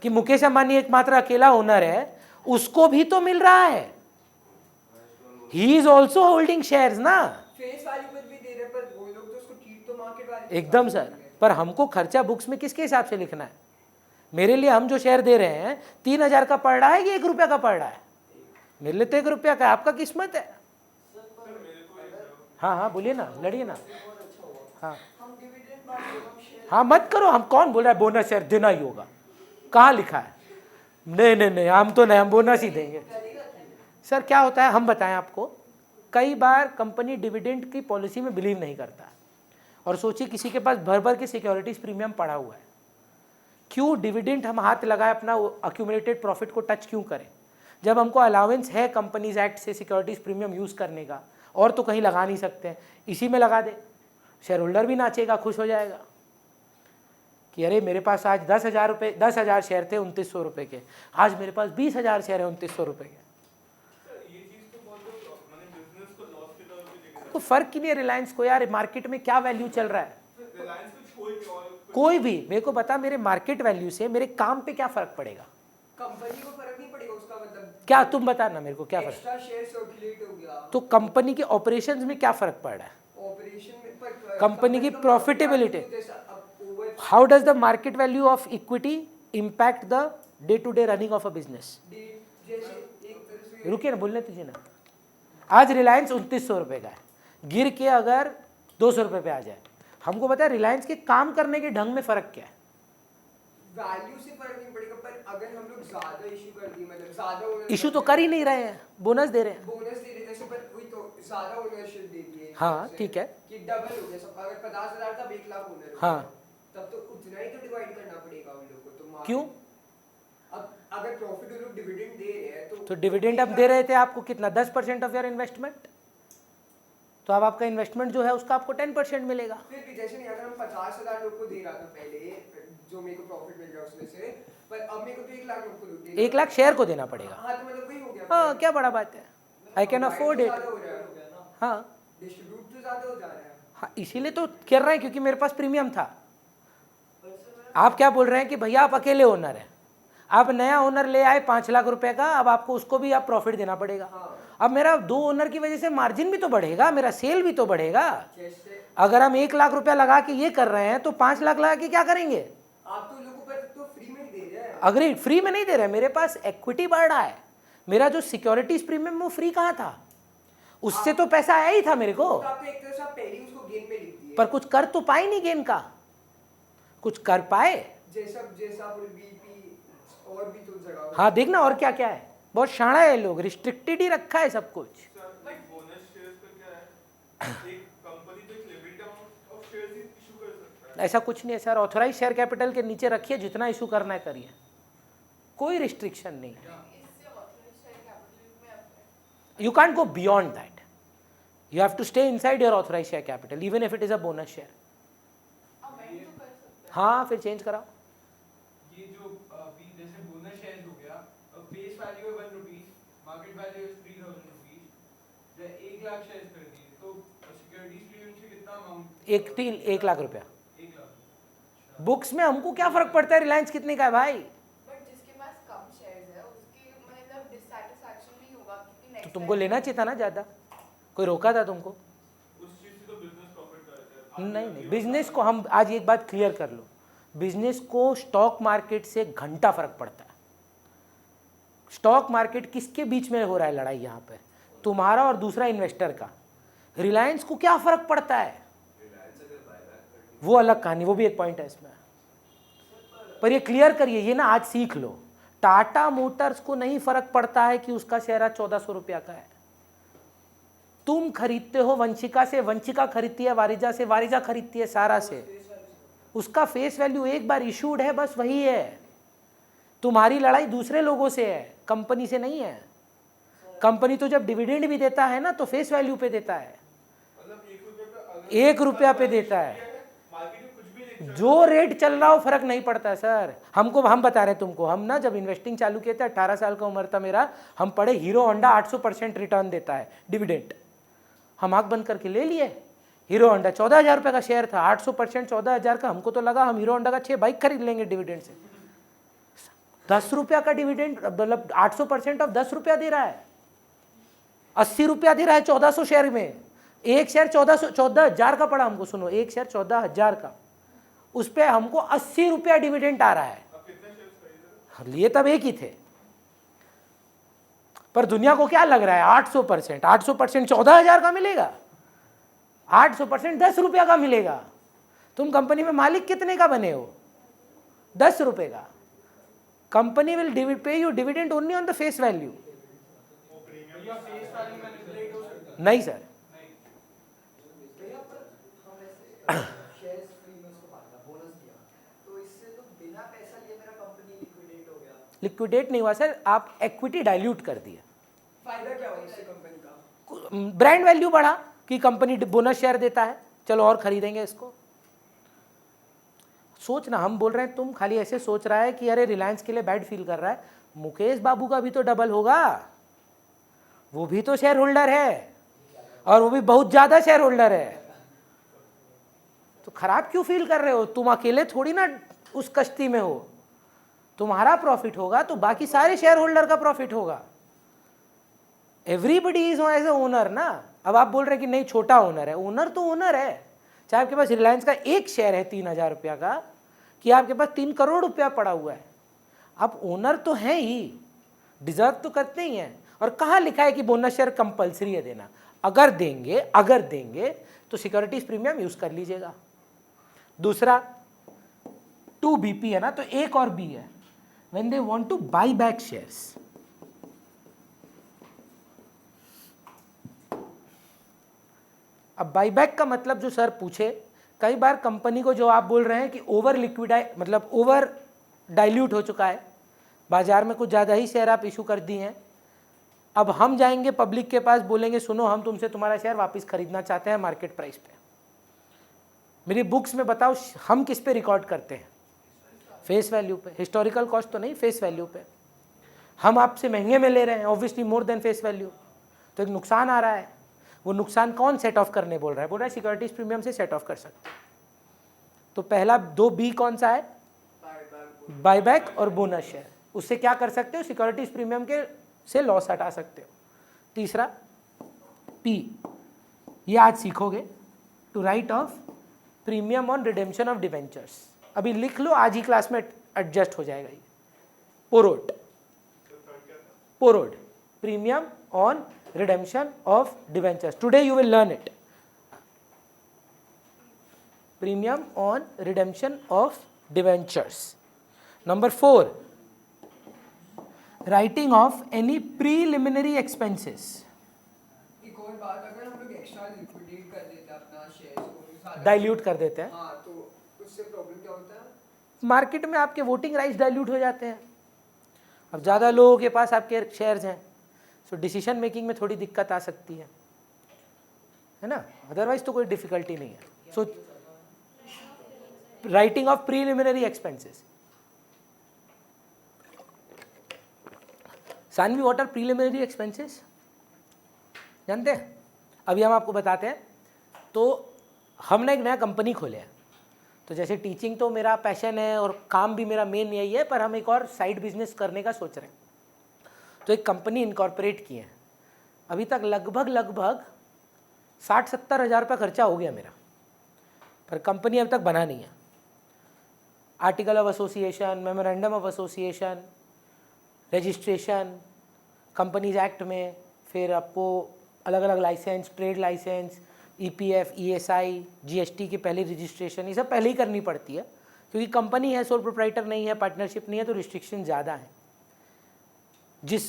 कि मुकेश अंबानी एकमात्र अकेला ओनर है, उसको भी तो मिल रहा है। He is also holding shares ना। फेस वैल्यू पर भी दे रहे, पर वो लोग तो उसको ट्रीट तो मार्केट वैल्यू एकदम सर, पर हमको खर्चा बुक्स में किसके हिसाब से लिखना है? मेरे लिए हम जो शेयर दे रहे हैं 3,000 का पड़ रहा है कि 1 रुपया का पड़ रहा है? मेरे लिए तो 1 रुपया का, आपका किस्मत है। हाँ हाँ बोलिए ना, लड़िए ना। हाँ हाँ मत करो, हम कौन बोल रहा है बोनस शेयर देना ही होगा? कहाँ लिखा है? नहीं नहीं नहीं हम तो नहीं, हम बोनस ही देंगे। सर क्या होता है हम बताएं आपको, कई बार कंपनी डिविडेंड की पॉलिसी में बिलीव नहीं करता और सोचिए किसी के पास भर भर के सिक्योरिटीज प्रीमियम पड़ा हुआ है, क्यों डिविडेंड हम हाथ लगाए अपना अक्यूमुलेटेड प्रॉफिट को टच क्यों करें? जब हमको अलाउंस है कंपनीज एक्ट से सिक्योरिटीज प्रीमियम यूज़ करने का, और तो कहीं लगा नहीं सकते हैं, इसी में लगा दे, शेयर होल्डर भी नाचेगा, खुश हो जाएगा कि अरे मेरे पास आज 10,000 शेयर थे 2,900 रुपये के, आज मेरे पास 20,000 शेयर है 2,900 रुपये के। तो फर्क ही नहीं है रिलायंस को यार, मार्केट में क्या वैल्यू चल रहा है? कोई भी मेरे को बता, मेरे मार्केट वैल्यू से मेरे काम पे क्या फर्क पड़ेगा? कंपनी को फर्क नहीं पड़ेगा उसका मतलब। क्या तुम बता ना मेरे को क्या फर्क? एक्स्ट्रा शेयर सर्कुलेट हो गया तो कंपनी के ऑपरेशंस में क्या फर्क पड़ रहा है? ऑपरेशन में, पर कंपनी की profitability. How how does the market value of equity impact the day to day running of a business? जैसे एक तरह से रुकिए ना, बोलने दीजिए ना। आज रिलायंस 2,900 रुपये का है, गिर के अगर 200 रुपये पे आ जाए, हमको पता है रिलायंस के काम करने के ढंग में फर्क क्या है? वैल्यू से फर्क नहीं पड़ेगा, पर अगर हम लोग ज्यादा इशू कर दिए, मतलब ज्यादा इशू तो कर ही नहीं रहे हैं, बोनस दे रहे हैं। बोनस दे रहे जैसे, पर वही तो ज्यादा ओनरशिप दे दिए। हाँ ठीक है, कि डबल हो गया सब, अगर 50,000 था 1 लाख ओनर हो हाँ। गया, तब तो उतना ही तो डिवाइड करना पड़ेगा उन लोगों को। तो क्यों? अब अगर प्रॉफिट वो लोग डिविडेंड दे रहे हैं तो डिविडेंड अब दे रहे थे आपको कितना? 10% ऑफ योर इन्वेस्टमेंट। तो अब आपका इन्वेस्टमेंट जो है उसका आपको 10% मिलेगा। फिर भी जैसे नहीं, अगर हम 50,000 लोग को दे रहा था पहले, जो मेरे को प्रॉफिट मिल रहा है उसमें से, पर अब मेरे को तो 1 लाख आपको देना 1 लाख शेयर को देना पड़ेगा। हाँ तो मतलब वही हो गया हाँ, क्या बड़ा बात है, आई कैन अफोर्ड इट। ज़्यादा हो रहा है हाँ डिस्ट्रीब्यूट तो ज़्यादा हो जा रहा है हाँ, इसीलिए तो कर रहे हैं, क्योंकि मेरे पास प्रीमियम था। आप क्या बोल रहे हैं कि भैया आप अकेले ओनर हैं, आप नया ओनर ले आए 5 लाख रुपए का, अब आपको उसको भी आप प्रॉफिट देना पड़ेगा। अब मेरा 2 ओनर की वजह से मार्जिन भी तो बढ़ेगा, मेरा सेल भी तो बढ़ेगा। जैसे अगर हम 1 लाख रुपया लगा के ये कर रहे हैं तो 5 लाख लगा के क्या करेंगे? आप तो लोगों पर तो फ्री में ही दे रहे हैं अग्री, फ्री में नहीं दे रहे, मेरे पास इक्विटी बढ़ रहा है। मेरा जो सिक्योरिटीज प्रीमियम वो फ्री कहाँ था, उससे तो पैसा आया ही था मेरे को, तो आपको एक तरह से आप पहले ही उसको गेन पे लिख दिए पर कुछ कर तो पाए नहीं गेन का, कुछ कर पाए। जैसा जैसा बीपी और भी तो जगह हाँ देखना और क्या क्या है, बहुत शाणा है लोग, रिस्ट्रिक्टेड ही रखा है सब कुछ। बोनस शेयर्स का क्या है, एक कंपनी तो एक limited amount of shares he issue कर सकता है। ऐसा कुछ नहीं है सर, ऑथराइज शेयर कैपिटल के नीचे रखिए, जितना इशू करना है करिए, कोई रिस्ट्रिक्शन नहीं है। इससे ऑथराइज्ड शेयर कैपिटल में अब You can't go beyond that. You have to stay inside your authorized share capital, even if it is a bonus share. Amend तो कर सकते हैं। हाँ फिर चेंज कराओ। ये जो अभी जैसे बोनस शेयर हो गया, फेस वैल्यू है 1 रुपीज, मार्केट वैल्यू है 3000 रुपीज, जब 1 लाख शेयर कर दिए तो सिक्योरिटीज प्रीमियम से कितना अमाउंट? 1 लाख रुपया 1 लाख। बुक्स में हमको क्या फर्क पड़ता है रिलायंस कितने का है भाई? बट जिसके पास कम शेयर्स है उसके मतलब डिससैटिस्फैक्शन नहीं होगा क्योंकि तो नेक्स्ट तुमको लेना चाहिए था ना ज़्यादा, कोई रोका था तुमको? उस चीज से तो बिजनेस प्रॉफिट कर रहे हैं। नहीं नहीं, बिजनेस को हम आज एक बात क्लियर कर लो, बिजनेस को स्टॉक मार्केट से घंटा फर्क पड़ता है। स्टॉक मार्केट किसके बीच में हो रहा है लड़ाई यहाँ पे, तुम्हारा और दूसरा इन्वेस्टर का। रिलायंस को क्या फर्क पड़ता है, वो अलग कहानी, वो भी एक पॉइंट है इसमें। पर ये क्लियर करिए, ये ना आज सीख लो, टाटा मोटर्स को नहीं फर्क पड़ता है कि उसका शेयर आज 1400 रुपया का है। तुम खरीदते हो वंशिका से, वंशिका खरीदती है वारिजा से, वारिजा खरीदती है सारा से, उसका फेस वैल्यू एक बार इशूड है, बस वही है। तुम्हारी लड़ाई दूसरे लोगों से है, कंपनी से नहीं है। कंपनी तो जब डिविडेंड भी देता है ना तो फेस वैल्यू पे देता है, मतलब 1 रुपये का अगर 1 रुपया पे देता है। मार्केट में कुछ भी नहीं जो रेट चल रहा हो फर्क नहीं पड़ता है सर। हम बता रहे हैं तुमको, हम ना जब इन्वेस्टिंग चालू किए थे 18 साल का उम्र था मेरा, हम पढ़े हीरो होंडा 800% रिटर्न देता है डिविडेंड, हम आँख बंद करके ले लिए। हीरो होंडा 14,000 रुपये का शेयर था, 800% 14,000 का, हमको तो लगा हम हीरो होंडा का 6 बाइक खरीद लेंगे डिविडेंड से। 10 रुपया का डिविडेंड, मतलब 800% ऑफ 10 रुपया दे रहा है, 80 रुपया दे रहा है 1400 शेयर में। एक शेयर 14,000 का पड़ा हमको, सुनो, एक शेयर 14,000 का, उस पर हमको 80 रुपया डिविडेंड आ रहा है। लिए तब एक ही थे, पर दुनिया को क्या लग रहा है 800% 14,000 का मिलेगा, 800% 10 रुपया का मिलेगा। तुम कंपनी में मालिक कितने का बने हो? 10 रुपए का। Company will pay you dividend only on the face value. नहीं सर, शेयर्स फ्री में उसको बांटा बोनस दिया तो इससे तो बिना पैसा लिए मेरा कंपनी लिक्विडेट हो गया लिक्विडेट नहीं हुआ सर, आप इक्विटी डाइल्यूट कर दिया। फायदा क्या हुआ इससे कंपनी का ब्रांड वैल्यू बढ़ा कि कंपनी बोनस शेयर देता है, चलो और खरीदेंगे इसको। सोचना, हम बोल रहे हैं, तुम खाली ऐसे सोच रहा है कि अरे रिलायंस के लिए बैड फील कर रहा है, मुकेश बाबू का भी तो डबल होगा, वो भी तो शेयर होल्डर है और वो भी बहुत ज्यादा शेयर होल्डर है, तो खराब क्यों फील कर रहे हो? तुम अकेले थोड़ी ना उस कश्ती में हो, तुम्हारा प्रॉफिट होगा तो बाकी सारे शेयर होल्डर का प्रॉफिट होगा। Everybody is as a owner ना। अब आप बोल रहे हैं कि नहीं छोटा ओनर है, ओनर तो ओनर है, चाहे आपके पास रिलायंस का एक शेयर है 3,000 रुपया का, कि आपके पास 3 करोड़ रुपया पड़ा हुआ है, आप ओनर तो हैं ही, डिजर्व तो करते ही हैं। और कहाँ लिखा है कि बोनस शेयर कंपलसरी है देना? अगर देंगे तो सिक्योरिटीज प्रीमियम यूज कर लीजिएगा। दूसरा 2BP है ना, तो एक और बी है, when they want to buy back shares. अब बाईबैक का मतलब जो सर पूछे, कई बार कंपनी को जो आप बोल रहे हैं कि ओवर लिक्विडाइज, मतलब ओवर डाइल्यूट हो चुका है, बाजार में कुछ ज़्यादा ही शेयर आप इशू कर दिए हैं, अब हम जाएंगे पब्लिक के पास, बोलेंगे सुनो हम तुमसे तुम्हारा शेयर वापस खरीदना चाहते हैं मार्केट प्राइस पे। मेरी बुक्स में बताओ हम किस पे रिकॉर्ड करते हैं? फेस वैल्यू पे, हिस्टोरिकल कॉस्ट तो नहीं, फेस वैल्यू पे। हम आपसे महंगे में ले रहे हैं, obviously more than face value, तो एक नुकसान आ रहा है। वो नुकसान कौन सेट ऑफ करने बोल रहा है? बोल रहा है सिक्योरिटीज प्रीमियम से सेट ऑफ कर सकते। तो पहला 2B कौन सा है? बायबैक और बोनस शेयर। उससे क्या कर सकते हो? सिक्योरिटीज प्रीमियम के से लॉस हटा सकते हो। तीसरा P, ये आज सीखोगे, to write off premium on redemption of debentures. अभी लिख लो, आज ही क्लास में एडजस्ट हो जाएगा ये। पोरोड, पोरोड, premium on redemption of debentures. Today you will learn it. Premium on redemption of debentures. Number 4, writing off any preliminary expenses. एक और बात, अगर हम लोग एक्स्ट्रा लिक्विडेट कर देते हैं अपना शेयर को, डाइल्यूट कर देते हैं, हाँ, तो उससे प्रॉब्लम क्या होता है? मार्केट में आपके वोटिंग राइट्स डाइल्यूट हो जाते हैं। अब ज़्यादा लोगों के पास आपके शेयर्स हैं, सो डिसीजन मेकिंग में थोड़ी दिक्कत आ सकती है ना? अदरवाइज तो कोई डिफिकल्टी नहीं है। So writing off preliminary expenses. Saanvi, what are preliminary expenses? जानते हैं? अभी हम आपको बताते हैं। तो हमने एक नया कंपनी खोले है, तो जैसे टीचिंग तो मेरा पैशन है और काम भी मेरा मेन यही है, पर हम एक और साइड बिजनेस करने का सोच रहे हैं। तो एक कंपनी इनकॉर्पोरेट की है। अभी तक लगभग 60-70 हज़ार रुपये खर्चा हो गया मेरा, पर कंपनी अभी तक बना नहीं है। Article of association, memorandum of association, registration companies act में, फिर आपको अलग अलग licence, trade licence, EPF, ESI, GST की पहली रजिस्ट्रेशन, ये सब पहले ही करनी पड़ती है, क्योंकि कंपनी है, सोल प्रोप्राइटर नहीं है, पार्टनरशिप नहीं है, तो रिस्ट्रिक्शन ज़्यादा है। जिस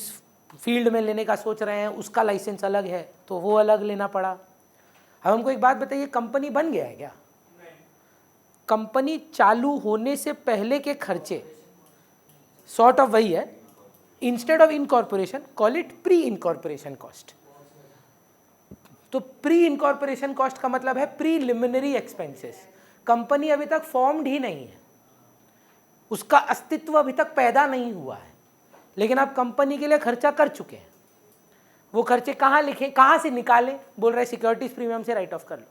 फील्ड में लेने का सोच रहे हैं उसका लाइसेंस अलग है, तो वो अलग लेना पड़ा। अब हमको एक बात बताइए, कंपनी बन गया है क्या? कंपनी चालू होने से पहले के खर्चे सॉर्ट ऑफ वही है। Instead of incorporation call it pre incorporation cost. तो प्री इनकॉर्पोरेशन कॉस्ट का मतलब है प्रीलिमिनरी एक्सपेंसेस। कंपनी अभी तक फॉर्म्ड ही नहीं है, उसका अस्तित्व अभी तक पैदा नहीं हुआ है, लेकिन आप कंपनी के लिए खर्चा कर चुके हैं। वो खर्चे कहाँ लिखें, कहाँ से निकालें? बोल रहे सिक्योरिटीज प्रीमियम से राइट ऑफ कर लो।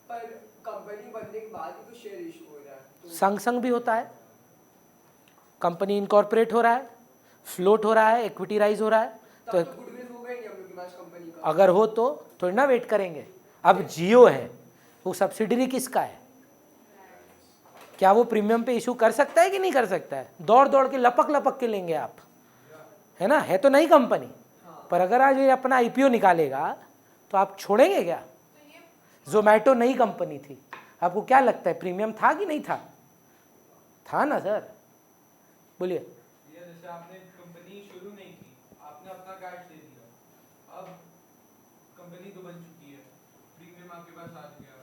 पर कंपनी बनने के बाद ही तो शेयर इशू हो रहा है, तो संग संग भी होता है। कंपनी इनकॉर्पोरेट हो रहा है, फ्लोट हो रहा है, इक्विटी राइज हो रहा है, तो तो गुडविल हो गई नहीं हम लोग के पास कंपनी का। अगर हो तो थोड़ी ना वेट करेंगे। अब जियो है, वो सब्सिडरी किसका है? क्या वो प्रीमियम पे इशू कर सकता है कि नहीं कर सकता है? दौड़ दौड़ के लपक के लेंगे आप, है ना? है तो नई कंपनी, पर अगर आज ये अपना IPO निकालेगा तो आप छोड़ेंगे क्या? जोमैटो नई कंपनी थी, आपको क्या लगता है प्रीमियम था कि नहीं था? था ना सर, बोलिए। ये जैसे आपने कंपनी शुरू नहीं की, आपने अपना कैश दे दिया, अब कंपनी तो बन चुकी है, प्रीमियम आपके पास आ गया,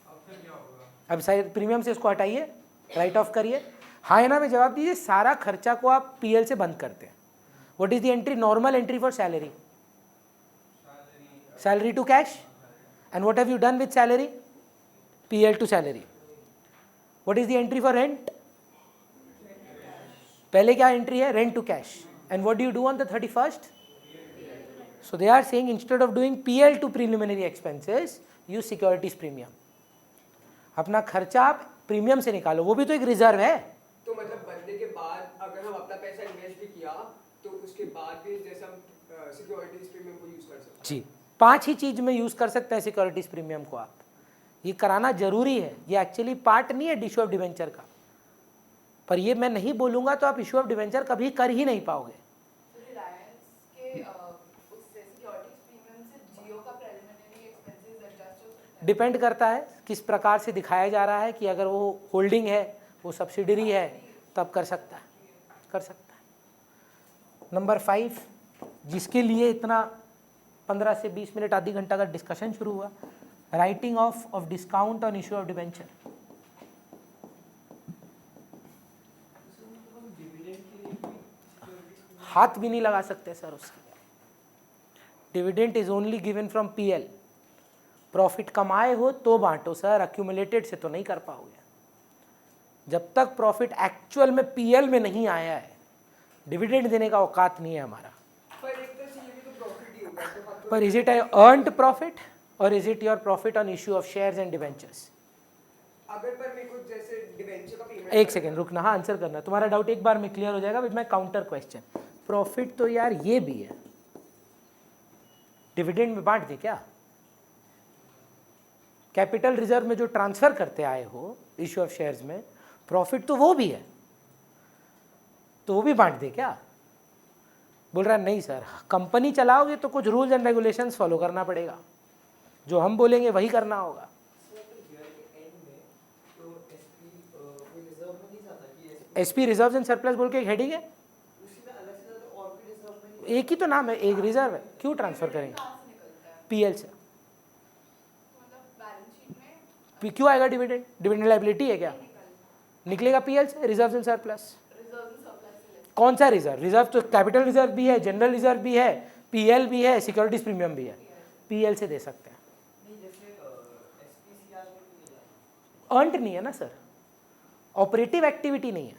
अब फिर क्या होगा? अब शायद प्रीमियम से इसको हटाइए, राइट ऑफ करिए। हाँ या ना में जवाब दीजिए। सारा खर्चा को आप PL से बंद करते हैं। What is the entry? Normal entry for salary, salary to cash. And what have you done with salary? PL to salary. What is the entry for rent? पहले क्या एंट्री है? Rent to cash. And what do you do on the 31st? So they are saying instead of doing PL to preliminary expenses, use securities premium. अपना खर्चा आप premium से निकालो, वो भी तो एक रिजर्व है। तो मतलब बनने के बाद अगर हम अपना पैसा इन्वेस्ट भी किया तो उसके बाद भी जैसे हम सिक्योरिटीज प्रीमियम को यूज कर सकते हैं। जी, 5 ही चीज में यूज कर सकते हैं सिक्योरिटीज प्रीमियम को आप। ये कराना जरूरी है, ये एक्चुअली पार्ट नहीं है इशू ऑफ डिवेंचर का, पर ये मैं नहीं बोलूंगा तो आप इशू ऑफ डिवेंचर कभी कर ही नहीं पाओगे। रिलायंस के उससे सिक्योरिटीज प्रीमियम से जियो का प्रीलिमिनरी एक्सपेंसेस एडजस्ट हो सकता है। डिपेंड करता है किस प्रकार से दिखाया जा रहा है, कि अगर वो होल्डिंग है, वो सब्सिडरी है, तब कर सकता है, कर सकता है। नंबर 5, जिसके लिए इतना 15 से 20 मिनट आधी घंटा का डिस्कशन शुरू हुआ, writing of discount on issue of debenture. हाथ भी नहीं लगा सकते सर उसके। Dividend is only given from PL। Profit कमाए हो तो बांटो सर, अक्यूमुलेटेड से तो नहीं कर पाओगे। जब तक प्रॉफिट एक्चुअल में पीएल में नहीं आया है, डिविडेंड देने का औकात नहीं है हमारा। पर एक तरह से ये भी तो प्रॉफिट ही होगा, तो हम तो पर इज इट अर्नड प्रॉफिट और is it your profit on issue of shares and debentures? अगर पर मेरे को जैसे डिवेंचर का पेमेंट एक सेकेंड रुकना, हाँ आंसर करना, तुम्हारा डाउट एक बार में क्लियर हो जाएगा, with my counter question. Profit तो यार ये भी है, डिविडेंड में बांट दे क्या? कैपिटल रिजर्व में जो ट्रांसफर करते आए हो इश्यू ऑफ शेयर्स में, प्रॉफिट तो वो भी है, तो वो भी बांट दे क्या? बोल रहा है नहीं सर, कंपनी चलाओगे तो कुछ रूल्स एंड रेगुलेशंस फॉलो करना पड़ेगा, जो हम बोलेंगे वही करना होगा। एसपी रिजर्व एंड सरप्लस बोल के एक हेडिंग है, एक ही तो नाम है, एक रिजर्व है, क्यों ट्रांसफर करेंगे? कहाँ से निकलता है? पीएल से। मतलब बैलेंस शीट में क्यों आएगा डिविडेंड? डिविडेंड लायबिलिटी है क्या? निकलता निकलेगा पीएल से, reserve and surplus. Reserve and surplus से लेते कौन सा रिजर्व? रिजर्व तो कैपिटल रिजर्व भी है, जनरल रिजर्व भी है, पीएल भी है, सिक्योरिटीज प्रीमियम भी है, पीएल से दे सकते हैं। अर्नड नहीं है ना सर, ऑपरेटिव एक्टिविटी नहीं है,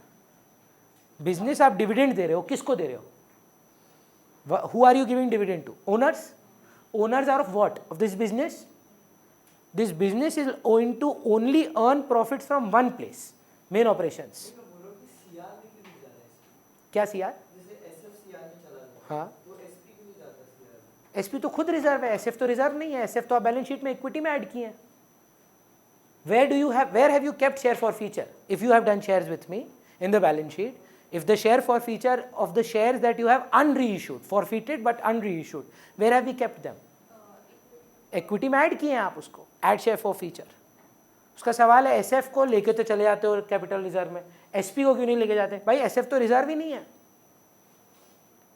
बिजनेस आप डिविडेंड दे रहे हो, किसको दे रहे हो? Who are you giving dividend to? Owners. Owners are of what? Of this business. This business is owing to only earn profit from one place, main operations. क्या सीआर? हाँ, एसपी तो खुद रिजर्व है, एसएफ तो reserve नहीं है, SF तो आप बैलेंस शीट में इक्विटी में ऐड किए हैं। Where have you kept share for feature? If you have done shares with me in the balance sheet, if the share for feature of the shares that you have unreissued, forfeited but unreissued, where have we kept them? Equity में add किए हैं आप उसको, add share for feature। उसका सवाल है SF को लेके तो चले जाते हो कैपिटल रिजर्व में, एसपी को क्यों नहीं लेके जाते? भाई एसएफ तो रिजर्व ही नहीं है,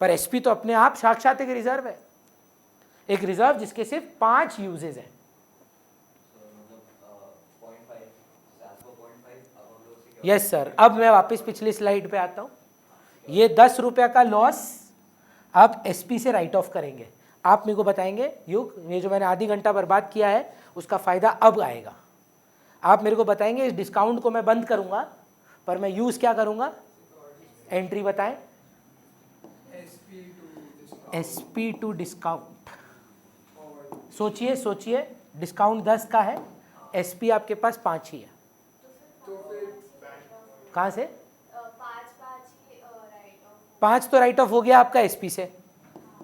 पर एसपी तो अपने आप साक्षात एक रिजर्व है, एक रिजर्व जिसके सिर्फ 5 यूजेज हैं। यस सर, अब मैं वापस पिछली स्लाइड पे आता हूँ। ये 10 रुपये का लॉस आप एसपी से राइट ऑफ करेंगे। आप मेरे को बताएंगे युग, ये जो मैंने आधी घंटा बर्बाद किया है उसका फ़ायदा अब आएगा। आप मेरे को बताएंगे इस डिस्काउंट को मैं बंद करूँगा, पर मैं यूज़ क्या करूँगा? एंट्री बताएं। SP to discount. सोचिए सोचिए, डिस्काउंट 10 का है, एसपी आपके पास 5 ही है। कहाँ से? 5 तो राइट ऑफ हो गया आपका एसपी से,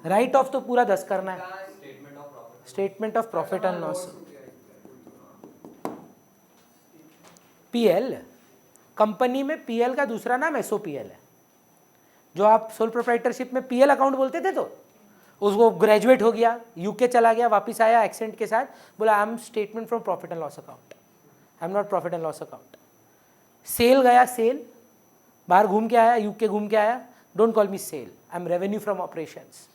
राइट ऑफ तो पूरा 10 करना है। Statement of profit and loss. PL, company में पीएल का दूसरा नाम एसओपीएल है। जो आप सोल प्रोप्राइटरशिप में पीएल अकाउंट बोलते थे, तो उसको ग्रेजुएट हो गया, यूके चला गया, वापस आया एक्सेंट के साथ, बोला I am statement from profit and loss account, I am not profit and loss account. Sale गया, सेल बाहर घूम के आया, यूके घूम के आया, don't call me sale, I am revenue from operations.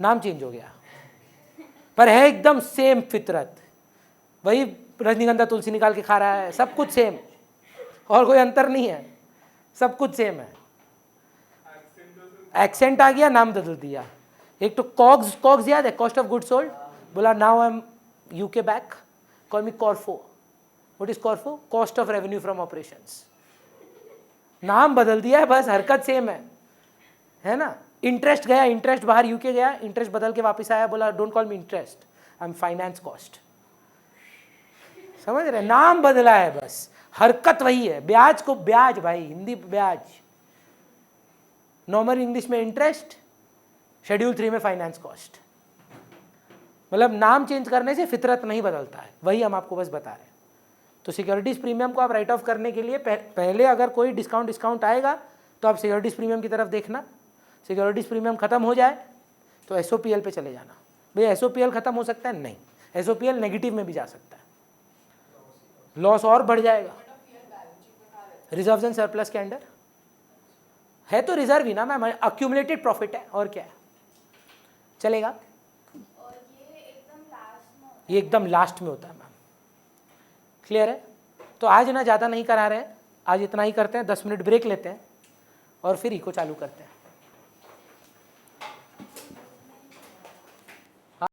नाम चेंज हो गया, पर है एकदम सेम फितरत, वही रजनीगंधा तुलसी निकाल के खा रहा है, सब कुछ सेम, और कोई अंतर नहीं है, सब कुछ सेम है। एक्सेंट आ गया, नाम बदल दिया। एक तो कॉग्स याद है, कॉस्ट ऑफ गुड सोल्ड, बोला now I am UK back, call me CORFO. What is CORFO? Cost of revenue from operations. नाम बदल दिया है, बस हरकत सेम है ना। इंटरेस्ट गया, इंटरेस्ट बाहर यूके गया, इंटरेस्ट बदल के वापस आया, बोला don't call me interest, I am finance cost. समझ रहे? नाम बदला है, बस हरकत वही है। ब्याज को ब्याज, भाई हिंदी ब्याज, नॉर्मल इंग्लिश में इंटरेस्ट, शेड्यूल 3 में फाइनेंस कॉस्ट। मतलब नाम चेंज करने से फितरत नहीं बदलता है, वही हम आपको बस बता रहे हैं। तो सिक्योरिटीज़ प्रीमियम को आप राइट ऑफ करने के लिए पहले अगर कोई डिस्काउंट आएगा तो आप सिक्योरिटीज़ प्रीमियम की तरफ देखना। सिक्योरिटीज़ प्रीमियम खत्म हो जाए तो एसओपीएल पे चले जाना। भाई एसओपीएल खत्म हो सकता है? नहीं, एसओपीएल नेगेटिव में भी जा सकता है, लॉस और बढ़ जाएगा। रिजर्व्स एंड सरप्लस के अंडर है तो रिजर्व ही ना मैम, अक्यूमुलेटेड प्रॉफिट है, और क्या है, चलेगा। और ये एकदम लास्ट में होता है मैम, क्लियर है? तो आज ना ज़्यादा नहीं करा रहे हैं, आज इतना ही करते हैं, 10 मिनट ब्रेक लेते हैं और फिर इको चालू करते हैं।